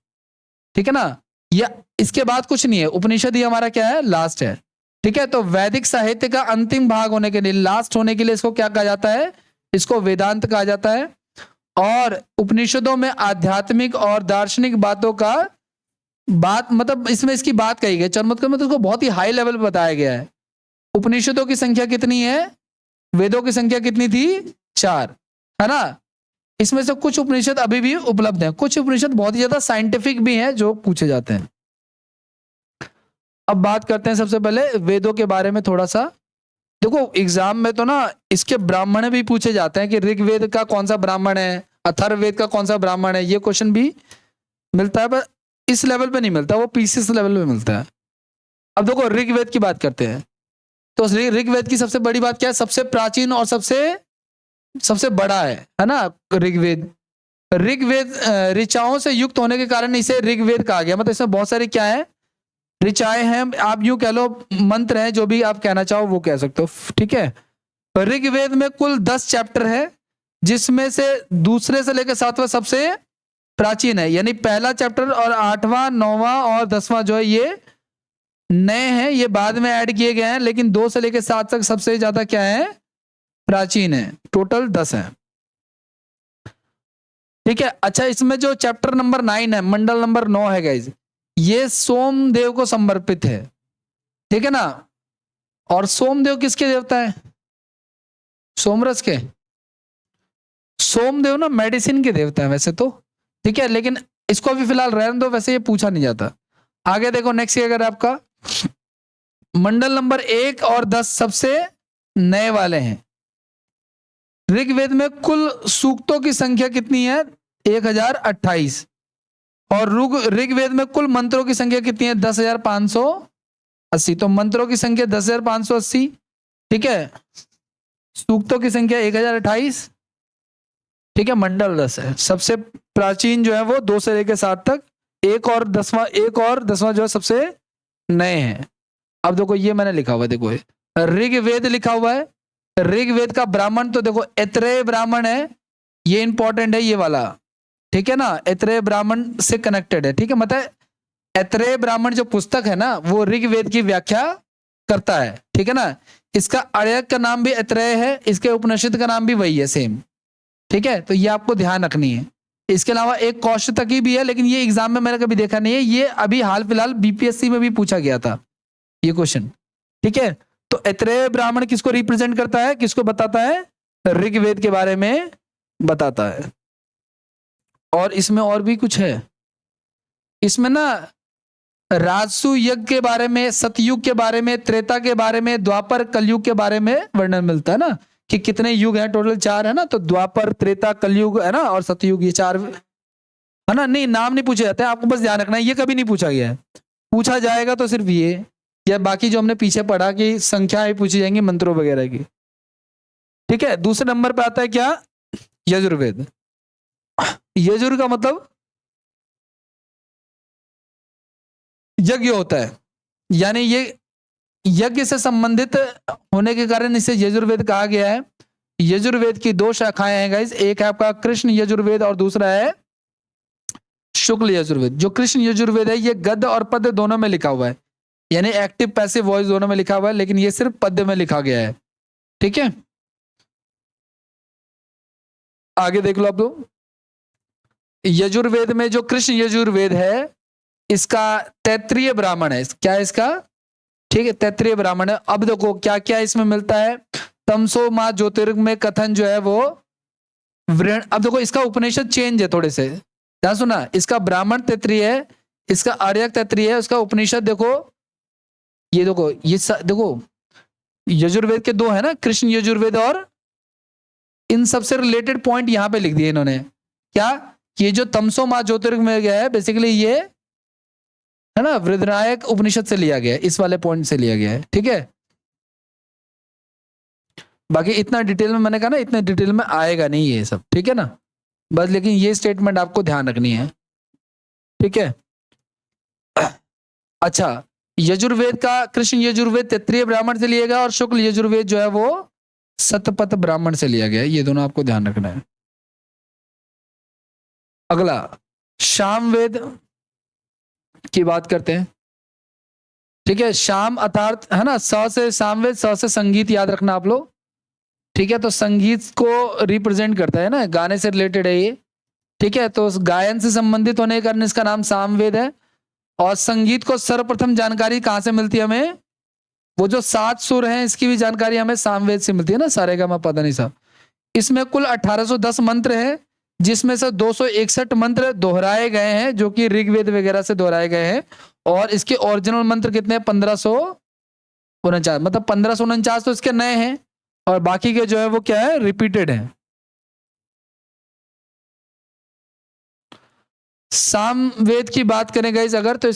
ठीक है ना। या इसके बाद कुछ नहीं है, उपनिषद ही हमारा क्या है? लास्ट है, ठीक है। तो वैदिक साहित्य का अंतिम भाग होने के लिए, लास्ट होने के लिए इसको क्या कहा जाता है? इसको वेदांत कहा जाता है। और उपनिषदों में आध्यात्मिक और दार्शनिक बातों का मतलब इसमें इसकी बात कही गई। चरमोत्कर्ष में तो इसको बहुत ही हाई लेवल पर बताया गया है। उपनिषदों की संख्या कितनी है? वेदों की संख्या कितनी थी? 4, है ना। इसमें से कुछ उपनिषद अभी भी उपलब्ध हैं, कुछ उपनिषद बहुत ही ज्यादा साइंटिफिक भी हैं जो पूछे जाते हैं। अब बात करते हैं सबसे पहले वेदों के बारे में थोड़ा सा। देखो एग्जाम में तो ना इसके ब्राह्मण भी पूछे जाते हैं कि ऋग्वेद का कौन सा ब्राह्मण है, अथर्ववेद का कौन सा ब्राह्मण है, ये क्वेश्चन भी मिलता है, पर इस लेवल पे नहीं मिलता, वो पीसीएस लेवल पे मिलता है। अब देखो ऋग्वेद की बात करते हैं। तो ऋग्वेद की सबसे बड़ी बात क्या है? सबसे प्राचीन और सबसे बड़ा है ना ऋग्वेद। ऋग्वेद ऋचाओं से युक्त होने के कारण इसे ऋग्वेद कहा गया। मतलब इसमें बहुत सारी क्या है? ऋचाएं हैं, आप यूं कह लो, मंत्र हैं, जो भी आप कहना चाहो वो कह सकते हो, ठीक है। ऋग्वेद में कुल 10 चैप्टर है, जिसमें से दूसरे से लेकर 7वां सबसे प्राचीन है। यानी पहला चैप्टर और 8वां, 9वां और 10वां जो है ये नए हैं, ये बाद में ऐड किए गए हैं। लेकिन 2 से लेकर 7 तक सबसे ज्यादा क्या है? प्राचीन है। टोटल 10 है, ठीक है। अच्छा, इसमें जो चैप्टर नंबर 9 है, मंडल नंबर 9 है गाइज, ये सोमदेव को समर्पित है, ठीक है ना। और सोमदेव किसके देवता है? सोमरस के। सोमदेव ना मेडिसिन के देवता है वैसे तो, ठीक है, लेकिन इसको अभी फिलहाल रहने दो, वैसे ये पूछा नहीं जाता। आगे देखो नेक्स्ट अगर आपका मंडल नंबर 1 और 10 सबसे नए वाले हैं। ऋग्वेद में कुल सूक्तों की संख्या कितनी है? 1028। और ऋग्वेद में कुल मंत्रों की संख्या कितनी है? 10,580। तो मंत्रों की संख्या 10,580, ठीक है। सूक्तों की संख्या 1028, ठीक है। मंडल 10 है। सबसे प्राचीन जो है वो 2 से लेकर 7 तक, एक और दसवां जो है सबसे नए हैं। अब देखो ये मैंने लिखा हुआ है, देखो ऋग्वेद लिखा हुआ है। ऋग्वेद का ब्राह्मण तो देखो ऐत्रेय ब्राह्मण है, ये इंपॉर्टेंट है ये वाला, ठीक है ना। ऐत्रेय ब्राह्मण से कनेक्टेड है, ठीक है। मतलब ऐत्रेय ब्राह्मण जो पुस्तक है ना वो ऋग्वेद की व्याख्या करता है, ठीक है ना। इसका अर्यक का नाम भी ऐत्रेय है, इसके उपनिषद का नाम भी वही है, सेम, ठीक है। तो ये आपको ध्यान रखनी है। इसके अलावा एक कौशितकी भी है, लेकिन ये एग्जाम में मैंने कभी देखा नहीं है। ये अभी हाल फिलहाल बीपीएससी में भी पूछा गया था ये क्वेश्चन, ठीक है। तो ऐत्रेय ब्राह्मण किसको रिप्रेजेंट करता है, किसको बताता है? ऋग्वेद के बारे में बताता है। और इसमें और भी कुछ है, इसमें ना राजसु यज्ञ के बारे में, सतयुग के बारे में, त्रेता के बारे में, द्वापर कलयुग के बारे में वर्णन मिलता है ना, कि कितने युग हैं, टोटल 4 है ना। तो द्वापर, त्रेता, कलयुग है ना, और सतयुग, ये 4 है ना। नहीं, नाम नहीं पूछे जाते हैं, आपको बस ध्यान रखना है, ये कभी नहीं पूछा गया है। पूछा जाएगा तो सिर्फ ये, या बाकी जो हमने पीछे पढ़ा कि संख्याएं पूछी जाएंगी मंत्रों वगैरह की, ठीक है। दूसरे नंबर पे आता है क्या? यजुर्वेद। यजुर का मतलब यज्ञ होता है, यानी ये यज्ञ से संबंधित होने के कारण इसे यजुर्वेद कहा गया है। यजुर्वेद की 2 शाखाएं हैं गाइस, एक है आपका कृष्ण यजुर्वेद और दूसरा है शुक्ल यजुर्वेद। जो कृष्ण यजुर्वेद है ये गद्य और पद्य दोनों में लिखा हुआ है, यानी एक्टिव पैसिव वॉइस दोनों में लिखा हुआ है, लेकिन ये सिर्फ पद्य में लिखा गया है, ठीक है। आगे देख लो आप लोग, यजुर्वेद में जो कृष्ण यजुर्वेद है इसका तैत्रीय ब्राह्मण है। क्या है इसका? ठीक है, तैत्रीय ब्राह्मण है। अब देखो क्या क्या इसमें मिलता है। तमसो मां ज्योतिर्ग में कथन जो है वो वृण। अब देखो इसका उपनिषद चेंज है थोड़े से, क्या सुना? इसका ब्राह्मण तैत्रीय है, इसका आर्यक तैत्रीय है, उसका उपनिषद देखो, ये देखो ये देखो यजुर्वेद के 2 है ना, कृष्ण यजुर्वेद, और इन सबसे रिलेटेड पॉइंट यहां पे लिख दिए इन्होंने। क्या? ये जो तमसो मां ज्योतिर्ग में गया है बेसिकली ये है ना वृद्धनायक उपनिषद से लिया गया है, इस वाले पॉइंट से लिया गया है, ठीक है। बाकी इतना डिटेल में मैंने कहा ना, इतने डिटेल में आएगा नहीं ये सब, ठीक है ना। बस लेकिन ये स्टेटमेंट आपको ध्यान रखनी है, ठीक है। अच्छा, यजुर्वेद का कृष्ण यजुर्वेद तैत्रीय ब्राह्मण से लिया गया और शुक्ल यजुर्वेद जो है वो सतपथ ब्राह्मण से लिया गया है। ये दोनों आपको ध्यान रखना है। अगला सामवेद की बात करते हैं, ठीक है। शाम अर्थात है ना, स से सामवेद, स से संगीत, याद रखना आप लोग, ठीक है। तो संगीत को रिप्रेजेंट करता है ना, गाने से रिलेटेड है ये, ठीक है। तो गायन से संबंधित होने के कारण इसका नाम सामवेद है। और संगीत को सर्वप्रथम जानकारी कहां से मिलती है हमें? वो जो 7 सुर हैं इसकी भी जानकारी हमें सामवेद से मिलती है ना, सारेगामा पा धा नि सा। इसमें कुल 1810 मंत्र हैं, जिसमें से 261 मंत्र दोहराए गए हैं, जो कि ऋग्वेद वगैरह से दोहराए गए हैं। और इसके ओरिजिनल मंत्र कितने हैं? 1549, मतलब 1549 तो इसके नए हैं, और बाकी के जो है वो क्या है? रिपीटेड है। सामवेद की बात करें गाइस अगर, तो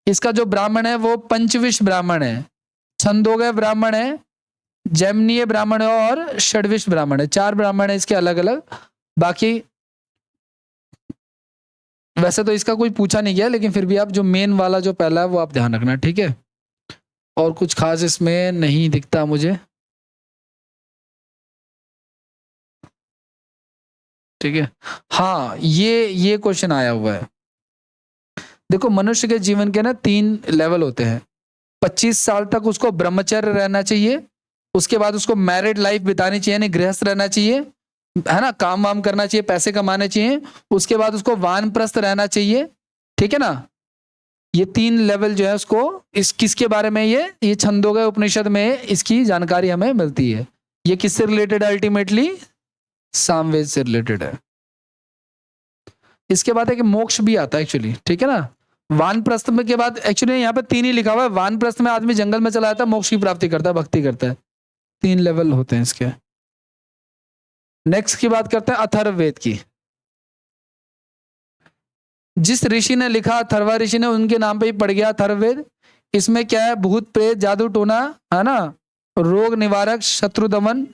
इसका जो ब्राह्मण है वो पंचविश ब्राह्मण है, छंदोगय ब्राह्मण है, जैमिनीय ब्राह्मण है और षड्विश ब्राह्मण है। 4 ब्राह्मण है इसके अलग अलग। बाकी वैसे तो इसका कोई पूछा नहीं गया, लेकिन फिर भी आप जो मेन वाला जो पहला है वो आप ध्यान रखना, ठीक है। और कुछ खास इसमें नहीं दिखता मुझे, ठीक है। हाँ, ये क्वेश्चन आया हुआ है। देखो मनुष्य के जीवन के ना 3 लेवल होते हैं। 25 साल तक उसको ब्रह्मचर्य रहना चाहिए, उसके बाद उसको मैरिड लाइफ बितानी चाहिए, यानी गृहस्थ रहना चाहिए, है ना, काम वाम करना चाहिए, पैसे कमाने चाहिए। उसके बाद उसको वानप्रस्थ रहना चाहिए, ठीक है ना। ये 3 लेवल जो है उसको, इस किसके बारे में? ये छंदोगय उपनिषद में इसकी जानकारी हमें मिलती है। ये किससे रिलेटेड है? अल्टीमेटली सामवेद से रिलेटेड है। इसके बाद है कि मोक्ष भी आता है एक्चुअली, ठीक है ना। वानप्रस्थ में के बाद एक्चुअली यहाँ पे 3 ही लिखा हुआ है। वानप्रस्थ में आदमी जंगल में चला जाता है, मोक्ष की प्राप्ति करता है, भक्ति करता है। 3 लेवल होते हैं इसके। नेक्स्ट की बात करते हैं अथर्ववेद की। जिस ऋषि ने लिखा अथर्वा ऋषि ने, उनके नाम पे ही पड़ गया अथर्ववेद। इसमें क्या है, भूत प्रेत जादू टोना है ना, रोग निवारक, शत्रु दमन,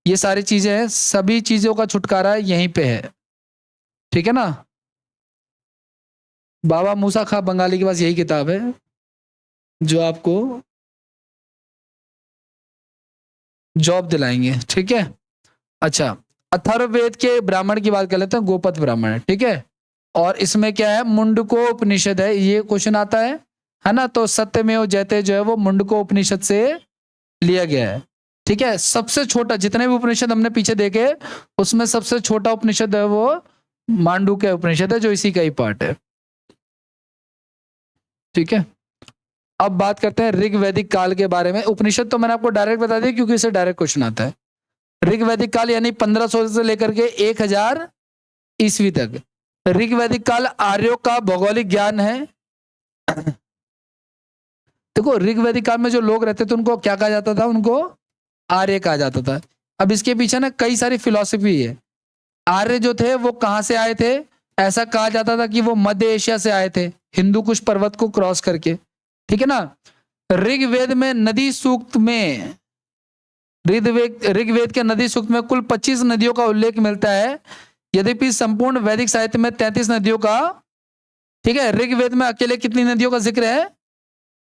ये सारी चीजें हैं। सभी चीजों का छुटकारा यहीं पे है, ठीक है ना। बाबा मूसा खां बंगाली के पास यही किताब है जो आपको जॉब दिलाएंगे, ठीक है। अच्छा, अथर्ववेद के ब्राह्मण की बात कर लेते हैं, गोपत ब्राह्मण, ठीक है। और इसमें क्या है, मुंडको उपनिषद है, ये क्वेश्चन आता है ना। तो सत्यमेव जयते जो है वो मुंडको उपनिषद से लिया गया है, ठीक है। सबसे छोटा, जितने भी उपनिषद हमने पीछे देखे उसमें सबसे छोटा उपनिषद है वो मांडुक्य उपनिषद है, जो इसी का ही पार्ट है, ठीक है। अब बात करते हैं ऋग वैदिक काल के बारे में। उपनिषद तो मैंने आपको डायरेक्ट बता दिया क्योंकि इससे डायरेक्ट क्वेश्चन आता है। ऋग वैदिक काल यानी 1500 से लेकर के 1000 ईस्वी तक। ऋग वैदिक काल आर्यों का भौगोलिक ज्ञान है। देखो, ऋग वैदिक काल में जो लोग रहते थे उनको क्या कहा जाता था, उनको आर्य कहा जाता था। अब इसके पीछे ना कई सारी फिलॉसफी है। आर्य जो थे वो कहां से आए थे, ऐसा कहा जाता था कि वो मध्य एशिया से आए थे, हिंदू कुश पर्वत को क्रॉस करके, ठीक है ना। ऋग्वेद में नदी सूक्त में, ऋग्वेद के नदी सूक्त में कुल 25 नदियों का उल्लेख मिलता है, यद्यपि संपूर्ण वैदिक साहित्य में 33 नदियों का, ठीक है। ऋग्वेद में अकेले कितनी नदियों का जिक्र है,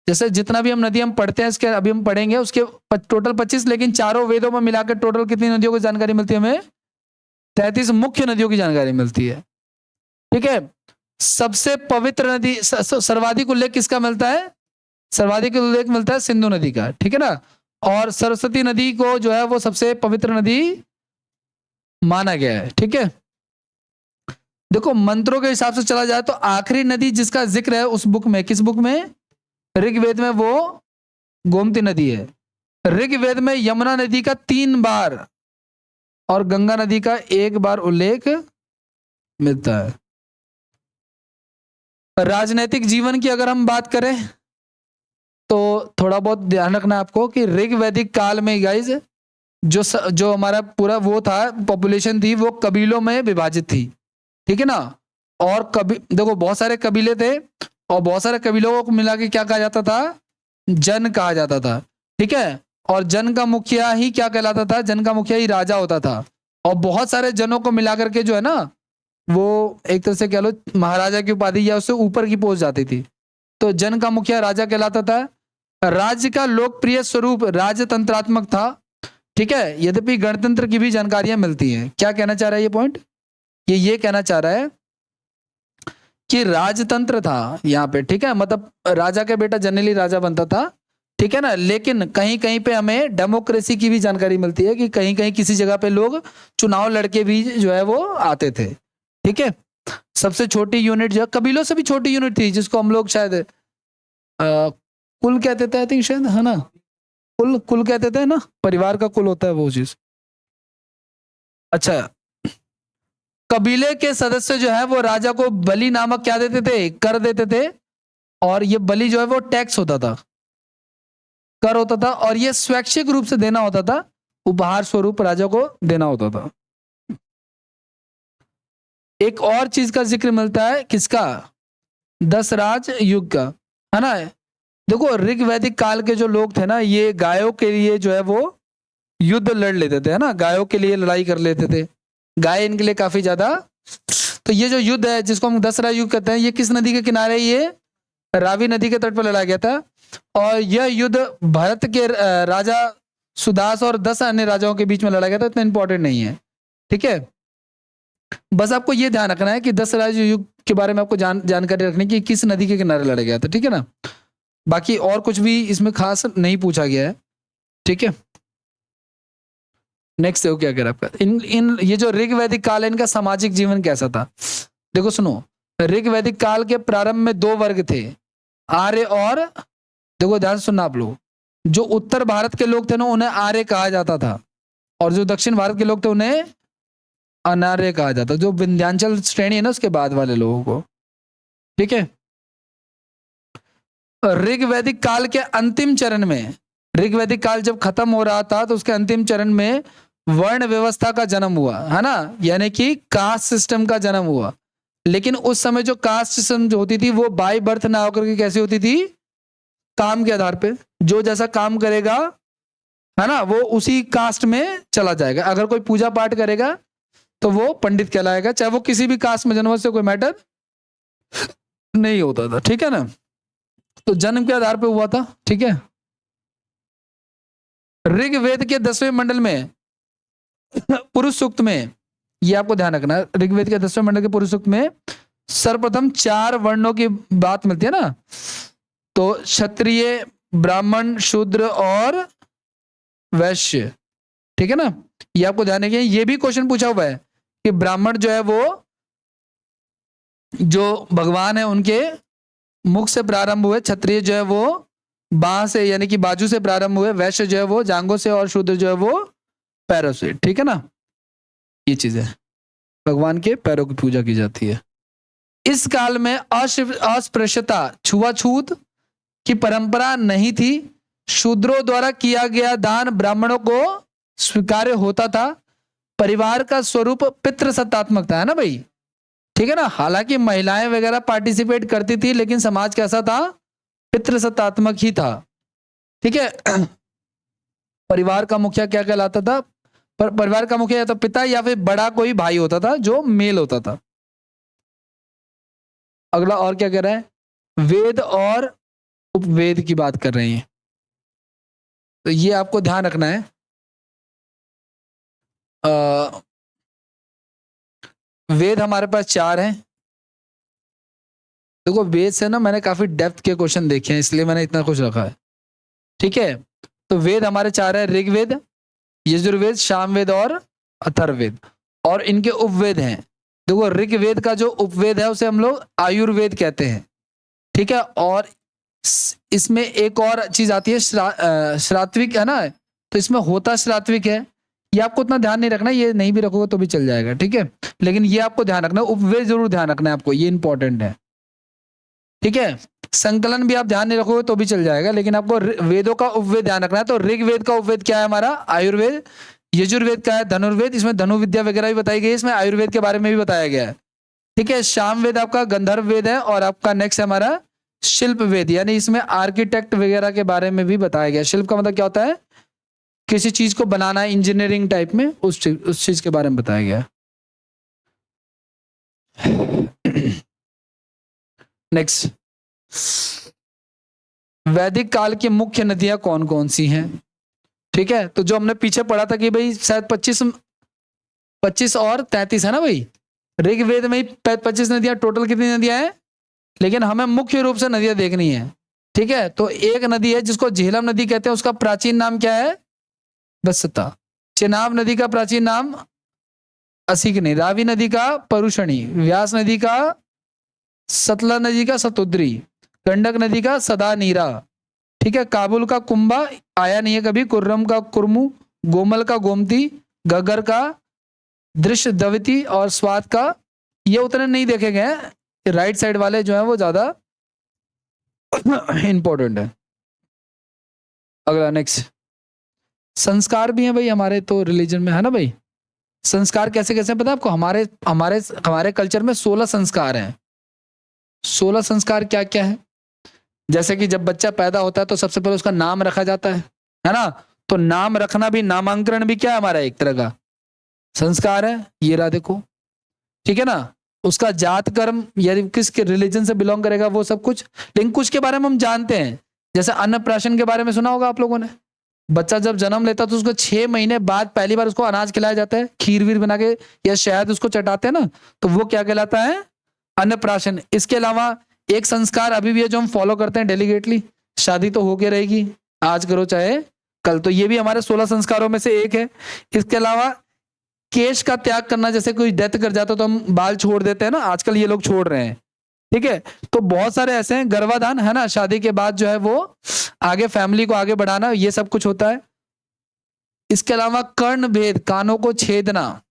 जैसे जितना भी हम नदी हम पढ़ते हैं, इसके अभी हम पढ़ेंगे उसके टोटल 25, लेकिन चारों वेदों में मिलाकर टोटल कितनी नदियों की जानकारी मिलती है हमें, 33 मुख्य नदियों की जानकारी मिलती है, ठीक है। सबसे पवित्र नदी, सर्वाधिक उल्लेख किसका मिलता है, सर्वाधिक उल्लेख मिलता है सिंधु नदी का, ठीक है ना। और सरस्वती नदी को जो है वो सबसे पवित्र नदी माना गया है, ठीक है। देखो, मंत्रों के हिसाब से चला जाए तो आखिरी नदी जिसका जिक्र है उस बुक में, किस बुक में, ऋग्वेद में, वो गोमती नदी है। ऋग्वेद में यमुना नदी का 3 बार और गंगा नदी का 1 बार उल्लेख मिलता है। राजनैतिक जीवन की अगर हम बात करें तो थोड़ा बहुत ध्यान रखना आपको कि ऋग्वैदिक काल में गाइज जो हमारा पूरा वो था, पॉपुलेशन थी, वो कबीलों में विभाजित थी, ठीक है ना। और देखो बहुत सारे कबीले थे और बहुत सारे कबीलों को मिला के क्या कहा जाता था, जन कहा जाता था, ठीक है। और जन का मुखिया ही क्या कहलाता था, जन का मुखिया ही राजा होता था। और बहुत सारे जनों को मिलाकर के जो है ना, वो एक तरह से कह लो महाराजा की उपाधि या उससे ऊपर की पोस्ट जाती थी। तो जन का मुखिया राजा कहलाता था। राज्य का लोकप्रिय स्वरूप राजतंत्रात्मक था, ठीक है, यद्यपि गणतंत्र की भी जानकारियां मिलती हैं। क्या कहना चाह रहा है ये पॉइंट, ये कहना चाह रहा है कि राजतंत्र था यहाँ पे, ठीक है। मतलब राजा का बेटा जनरली राजा बनता था, ठीक है ना। लेकिन कहीं कहीं पे हमें डेमोक्रेसी की भी जानकारी मिलती है कि कहीं कहीं किसी जगह पे लोग चुनाव लड़के भी जो है वो आते थे, ठीक है। सबसे छोटी यूनिट जो कबीलों से भी छोटी यूनिट थी, जिसको हम लोग शायद कुल कहते थे, आई थिंक शायद, है ना, कुल कहते थे ना, परिवार का कुल होता है वो चीज। अच्छा, कबीले के सदस्य जो है वो राजा को बलि नामक क्या देते थे, कर देते थे। और ये बलि जो है वो टैक्स होता था, कर होता था, और ये स्वैच्छिक रूप से देना होता था, उपहार स्वरूप राजा को देना होता था। एक और चीज का जिक्र मिलता है, किसका, 10 राज युग का, है ना। देखो, ऋग्वैदिक काल के जो लोग थे ना, ये गायों के लिए जो है वो युद्ध लड़ लेते थे, है ना, गायों के लिए लड़ाई कर लेते थे। गाय इनके लिए काफी ज्यादा। तो ये जो युद्ध है जिसको हम 10 राज युग कहते हैं, ये किस नदी के किनारे, ये रावी नदी के तट पर लड़ा गया था। और यह युद्ध भारत के राजा सुदास और 10 अन्य राजाओं के बीच में लड़ा गया था। इतना इंपॉर्टेंट नहीं है, ठीक है। बस आपको ये ध्यान रखना है कि 10 राज युग के बारे में आपको जानकारी रखनी कि किस नदी के किनारे लड़ा गया था, ठीक है ना। बाकी और कुछ भी इसमें खास नहीं पूछा गया है, ठीक है। नेक्स्ट देखो क्या कह रहा है आपका, इन ये जो ऋग्वैदिक काल है, इनका सामाजिक जीवन कैसा था। देखो सुनो, ऋग्वैदिक काल के प्रारंभ में 2 वर्ग थे, आर्य और, देखो ध्यान से सुनना आप लोग, जो उत्तर भारत के लोग थे ना उन्हें आर्य कहा जाता था, और जो दक्षिण भारत के लोग थे उन्हें अनार्य कहा जाता, जो विंध्याचल श्रेणी है ना उसके बाद वाले लोगों को, ठीक है। ऋग्वैदिक काल के अंतिम चरण में, ऋग्वैदिक काल जब खत्म हो रहा था तो उसके अंतिम चरण में वर्ण व्यवस्था का जन्म हुआ, है ना, यानी कि कास्ट सिस्टम का जन्म हुआ। लेकिन उस समय जो कास्ट सिस्टम जो होती थी वो बाय बर्थ ना होकर के कैसी होती थी, काम के आधार पे, जो जैसा काम करेगा, है ना, वो उसी कास्ट में चला जाएगा। अगर कोई पूजा पाठ करेगा तो वो पंडित कहलाएगा, चाहे वो किसी भी कास्ट में जन्म हो, से कोई मैटर नहीं होता था, ठीक है ना। तो जन्म के आधार पे हुआ था, ठीक है। ऋग्वेद के 10वें मंडल में पुरुष सूक्त में, ये आपको ध्यान रखना है, ऋग्वेद के 10वें मंडल के पुरुष सूक्त में सर्वप्रथम 4 वर्णों की बात मिलती है ना, तो क्षत्रिय, ब्राह्मण, शूद्र और वैश्य, ठीक है ना। ये आपको ध्यान रखिए। ये भी क्वेश्चन पूछा हुआ है कि ब्राह्मण जो है वो जो भगवान है उनके मुख से प्रारंभ हुए, क्षत्रिय जो है वो बाह से यानी कि बाजू से प्रारंभ हुए, वैश्य जो है वो जांघों से और शूद्र जो है वो पैरों से, ठीक है ना। ये चीज है, भगवान के पैरों की पूजा की जाती है। इस काल में अस्पृश्यता, छुआछूत की परंपरा नहीं थी। शूद्रों द्वारा किया गया दान ब्राह्मणों को स्वीकार्य होता था। परिवार का स्वरूप पितृसत्तात्मक था, है ना भाई, ठीक है ना। हालांकि महिलाएं वगैरह पार्टिसिपेट करती थी, लेकिन समाज कैसा था, पितृसत्तात्मक ही था, ठीक है। परिवार का मुखिया क्या कहलाता था, परिवार का मुखिया या तो पिता या फिर बड़ा कोई भाई होता था जो मेल होता था। अगला और क्या कह रहा है, वेद और उपवेद की बात कर रहे हैं, तो ये आपको ध्यान रखना है। वेद हमारे पास 4 हैं। देखो वेद से ना मैंने काफी डेप्थ के क्वेश्चन देखे हैं, इसलिए मैंने इतना कुछ रखा है, ठीक है। तो वेद हमारे 4 है, ऋग्वेद, यजुर्वेद, सामवेद और अथर्ववेद, और इनके उपवेद हैं। देखो ऋग्वेद का जो उपवेद है उसे हम लोग आयुर्वेद कहते हैं, ठीक है। और इसमें एक और चीज आती है श्रात्विक, है ना, तो इसमें होता श्रात्विक है। ये आपको उतना ध्यान नहीं रखना, ये नहीं भी रखोगे तो भी चल जाएगा, ठीक है। लेकिन ये आपको ध्यान रखना, उपवेद जरूर ध्यान रखना है आपको, ये इंपॉर्टेंट है, ठीक है। संकलन भी आप ध्यान नहीं रखोगे तो भी चल जाएगा, लेकिन आपको वेदों का उपवेद ध्यान रखना है। तो ऋग्वेद का उपवेद क्या है हमारा, आयुर्वेद। यजुर्वेद का है धनुर्वेद, इसमें धनु विद्या वगैरह भी बताई गई है, इसमें आयुर्वेद के बारे में भी बताया गया है, ठीक है। सामवेद आपका गंधर्व वेद है, और आपका नेक्स्ट है हमारा शिल्प वेद, यानी इसमें आर्किटेक्ट वगैरह के बारे में भी बताया गया। शिल्प का मतलब क्या होता है, किसी चीज को बनाना, इंजीनियरिंग टाइप में, उस चीज के बारे में बताया गया। नेक्स्ट, वैदिक काल की मुख्य नदियां कौन कौन सी हैं, ठीक है। तो जो हमने पीछे पढ़ा था कि भाई शायद 25 और 33 है ना भाई, ऋग्वेद में ही 25 नदियां, टोटल कितनी नदियां हैं, लेकिन हमें मुख्य रूप से नदियां देखनी है, ठीक है। तो एक नदी है जिसको झेलम नदी कहते हैं, उसका प्राचीन नाम क्या है, बसता। चेनाब नदी का प्राचीन नाम असिकनी, रावी नदी का परुषणी, व्यास नदी का सतला, नदी का सतुद्री, गंडक नदी का सदा नीरा, ठीक है। काबुल का कुंभा आया नहीं है कभी, कुर्रम का कुर्मू, गोमल का गोमती, गगर का दृश्य दविती, और स्वाद का, ये उतने नहीं देखे गए, राइट साइड वाले जो है वो ज्यादा इंपॉर्टेंट है। अगला नेक्स्ट, संस्कार भी है भाई हमारे तो रिलीजन में, है ना भाई। संस्कार कैसे कैसे पता है आपको, हमारे हमारे हमारे कल्चर में 16 संस्कार हैं। 16 संस्कार क्या क्या है, जैसे कि जब बच्चा पैदा होता है तो सबसे पहले उसका नाम रखा जाता है ना। तो नाम रखना भी, नामांकन भी क्या है हमारा, एक तरह का संस्कार है, ये रहा देखो, ठीक है ना। उसका जात कर्म, यानी किस रिलीजन से बिलोंग करेगा, वो सब कुछ। लेकिन कुछ के बारे में हम जानते हैं, जैसे अन्नप्राशन के बारे में सुना होगा आप लोगों ने। बच्चा जब जन्म लेता तो उसको 6 महीने बाद पहली बार उसको अनाज खिलाया जाता है, खीर वीर बना के, या शायद उसको चटाते हैं ना, तो वो क्या कहलाता है, अन्नप्राशन। इसके अलावा एक संस्कार अभी भी है जो हम फॉलो करते हैं डेलीगेटली, शादी तो होके रहेगी, आज करो चाहे कल, तो ये भी हमारे 16 संस्कारों में से एक है। इसके अलावा केश का त्याग करना, जैसे कोई डेथ कर जाता तो हम बाल छोड़ देते हैं ना, आजकल ये लोग छोड़ रहे हैं, ठीक है। तो बहुत सारे ऐसे हैं, गर्भाधान, है ना, शादी के बाद जो है वो आगे फैमिली को आगे बढ़ाना, ये सब कुछ होता है। इसके अलावा कर्ण भेद, कानों को छेदना,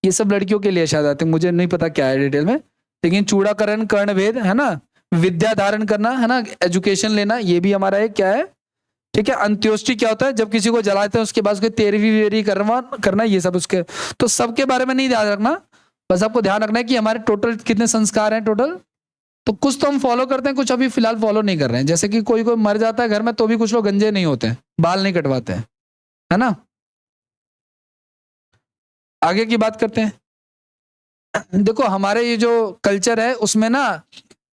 ये सब लड़कियों के लिए शायद आते हैं, मुझे नहीं पता क्या है डिटेल में, लेकिन चूड़ाकरण, कर्ण भेद, है ना, विद्या धारण करना है ना, एजुकेशन लेना, ये भी हमारा एक क्या है, ठीक है। अंत्योष्टि क्या होता है, जब किसी को जलाते हैं उसके बाद उसके तेरहवीं वेरी करना, ये सब उसके, तो सबके बारे में नहीं ध्यान रखना, बस आपको ध्यान रखना है कि हमारे टोटल कितने संस्कार हैं टोटल। तो कुछ तो हम फॉलो करते हैं, कुछ अभी फिलहाल फॉलो नहीं कर रहे हैं। जैसे कि कोई कोई मर जाता है घर में तो भी कुछ लोग गंजे नहीं होते हैं, बाल नहीं कटवाते हैं, है ना। आगे की बात करते हैं। देखो हमारे ये जो कल्चर है उसमें ना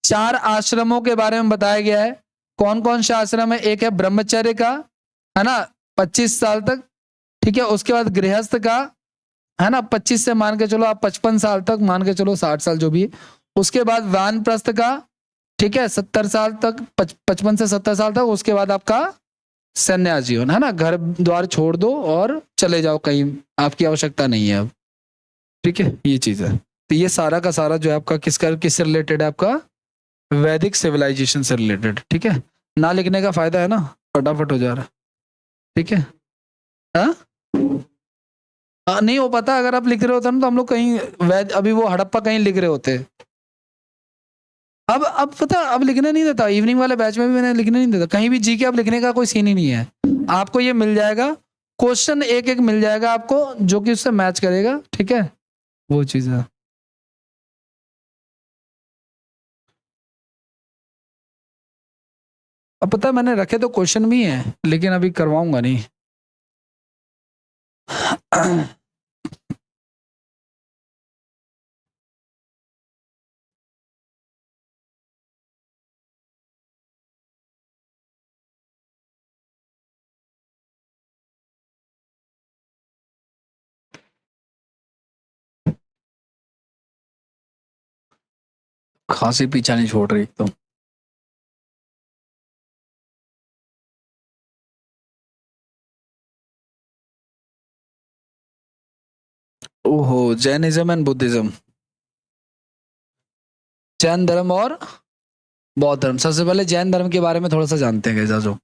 4 आश्रमों के बारे में बताया गया है। कौन कौन से आश्रम है? एक है ब्रह्मचर्य का, है ना, 25 साल तक, ठीक है। उसके बाद गृहस्थ का, है ना, 25 से मान के चलो आप 55 साल तक, मान के चलो 60 साल जो भी है। उसके बाद वानप्रस्थ का, ठीक है, 70 साल तक, 55 से 70 साल तक। उसके बाद आपका संन्यास जीवन, है ना, घर द्वार छोड़ दो और चले जाओ कहीं, आपकी आवश्यकता नहीं है अब, ठीक है, ये चीज है। तो ये सारा का सारा जो है आपका किससे रिलेटेड है? आपका वैदिक सिविलाइजेशन से रिलेटेड, ठीक है। ना लिखने का फायदा है ना, फटाफट हो जा रहा है, ठीक है। हाँ नहीं हो पाता, अगर आप लिख रहे होते ना तो हम लोग कहीं अभी वो हड़प्पा कहीं लिख रहे होते। अब पता, अब लिखने नहीं देता, इवनिंग वाले बैच में भी मैंने लिखने नहीं देता कहीं भी, जी के अब लिखने का कोई सीन ही नहीं है। आपको ये मिल जाएगा, क्वेश्चन एक एक मिल जाएगा आपको जो कि उससे मैच करेगा, ठीक है, वो चीज है। अब पता है मैंने रखे तो क्वेश्चन भी हैं, लेकिन अभी करवाऊंगा नहीं। खांसी पीछा नहीं छोड़ रही तो। ओहो, जैनिज्म एंड बुद्धिज्म, जैन धर्म और बौद्ध धर्म। सबसे पहले जैन धर्म के बारे में थोड़ा सा जानते हैं कैसा जो।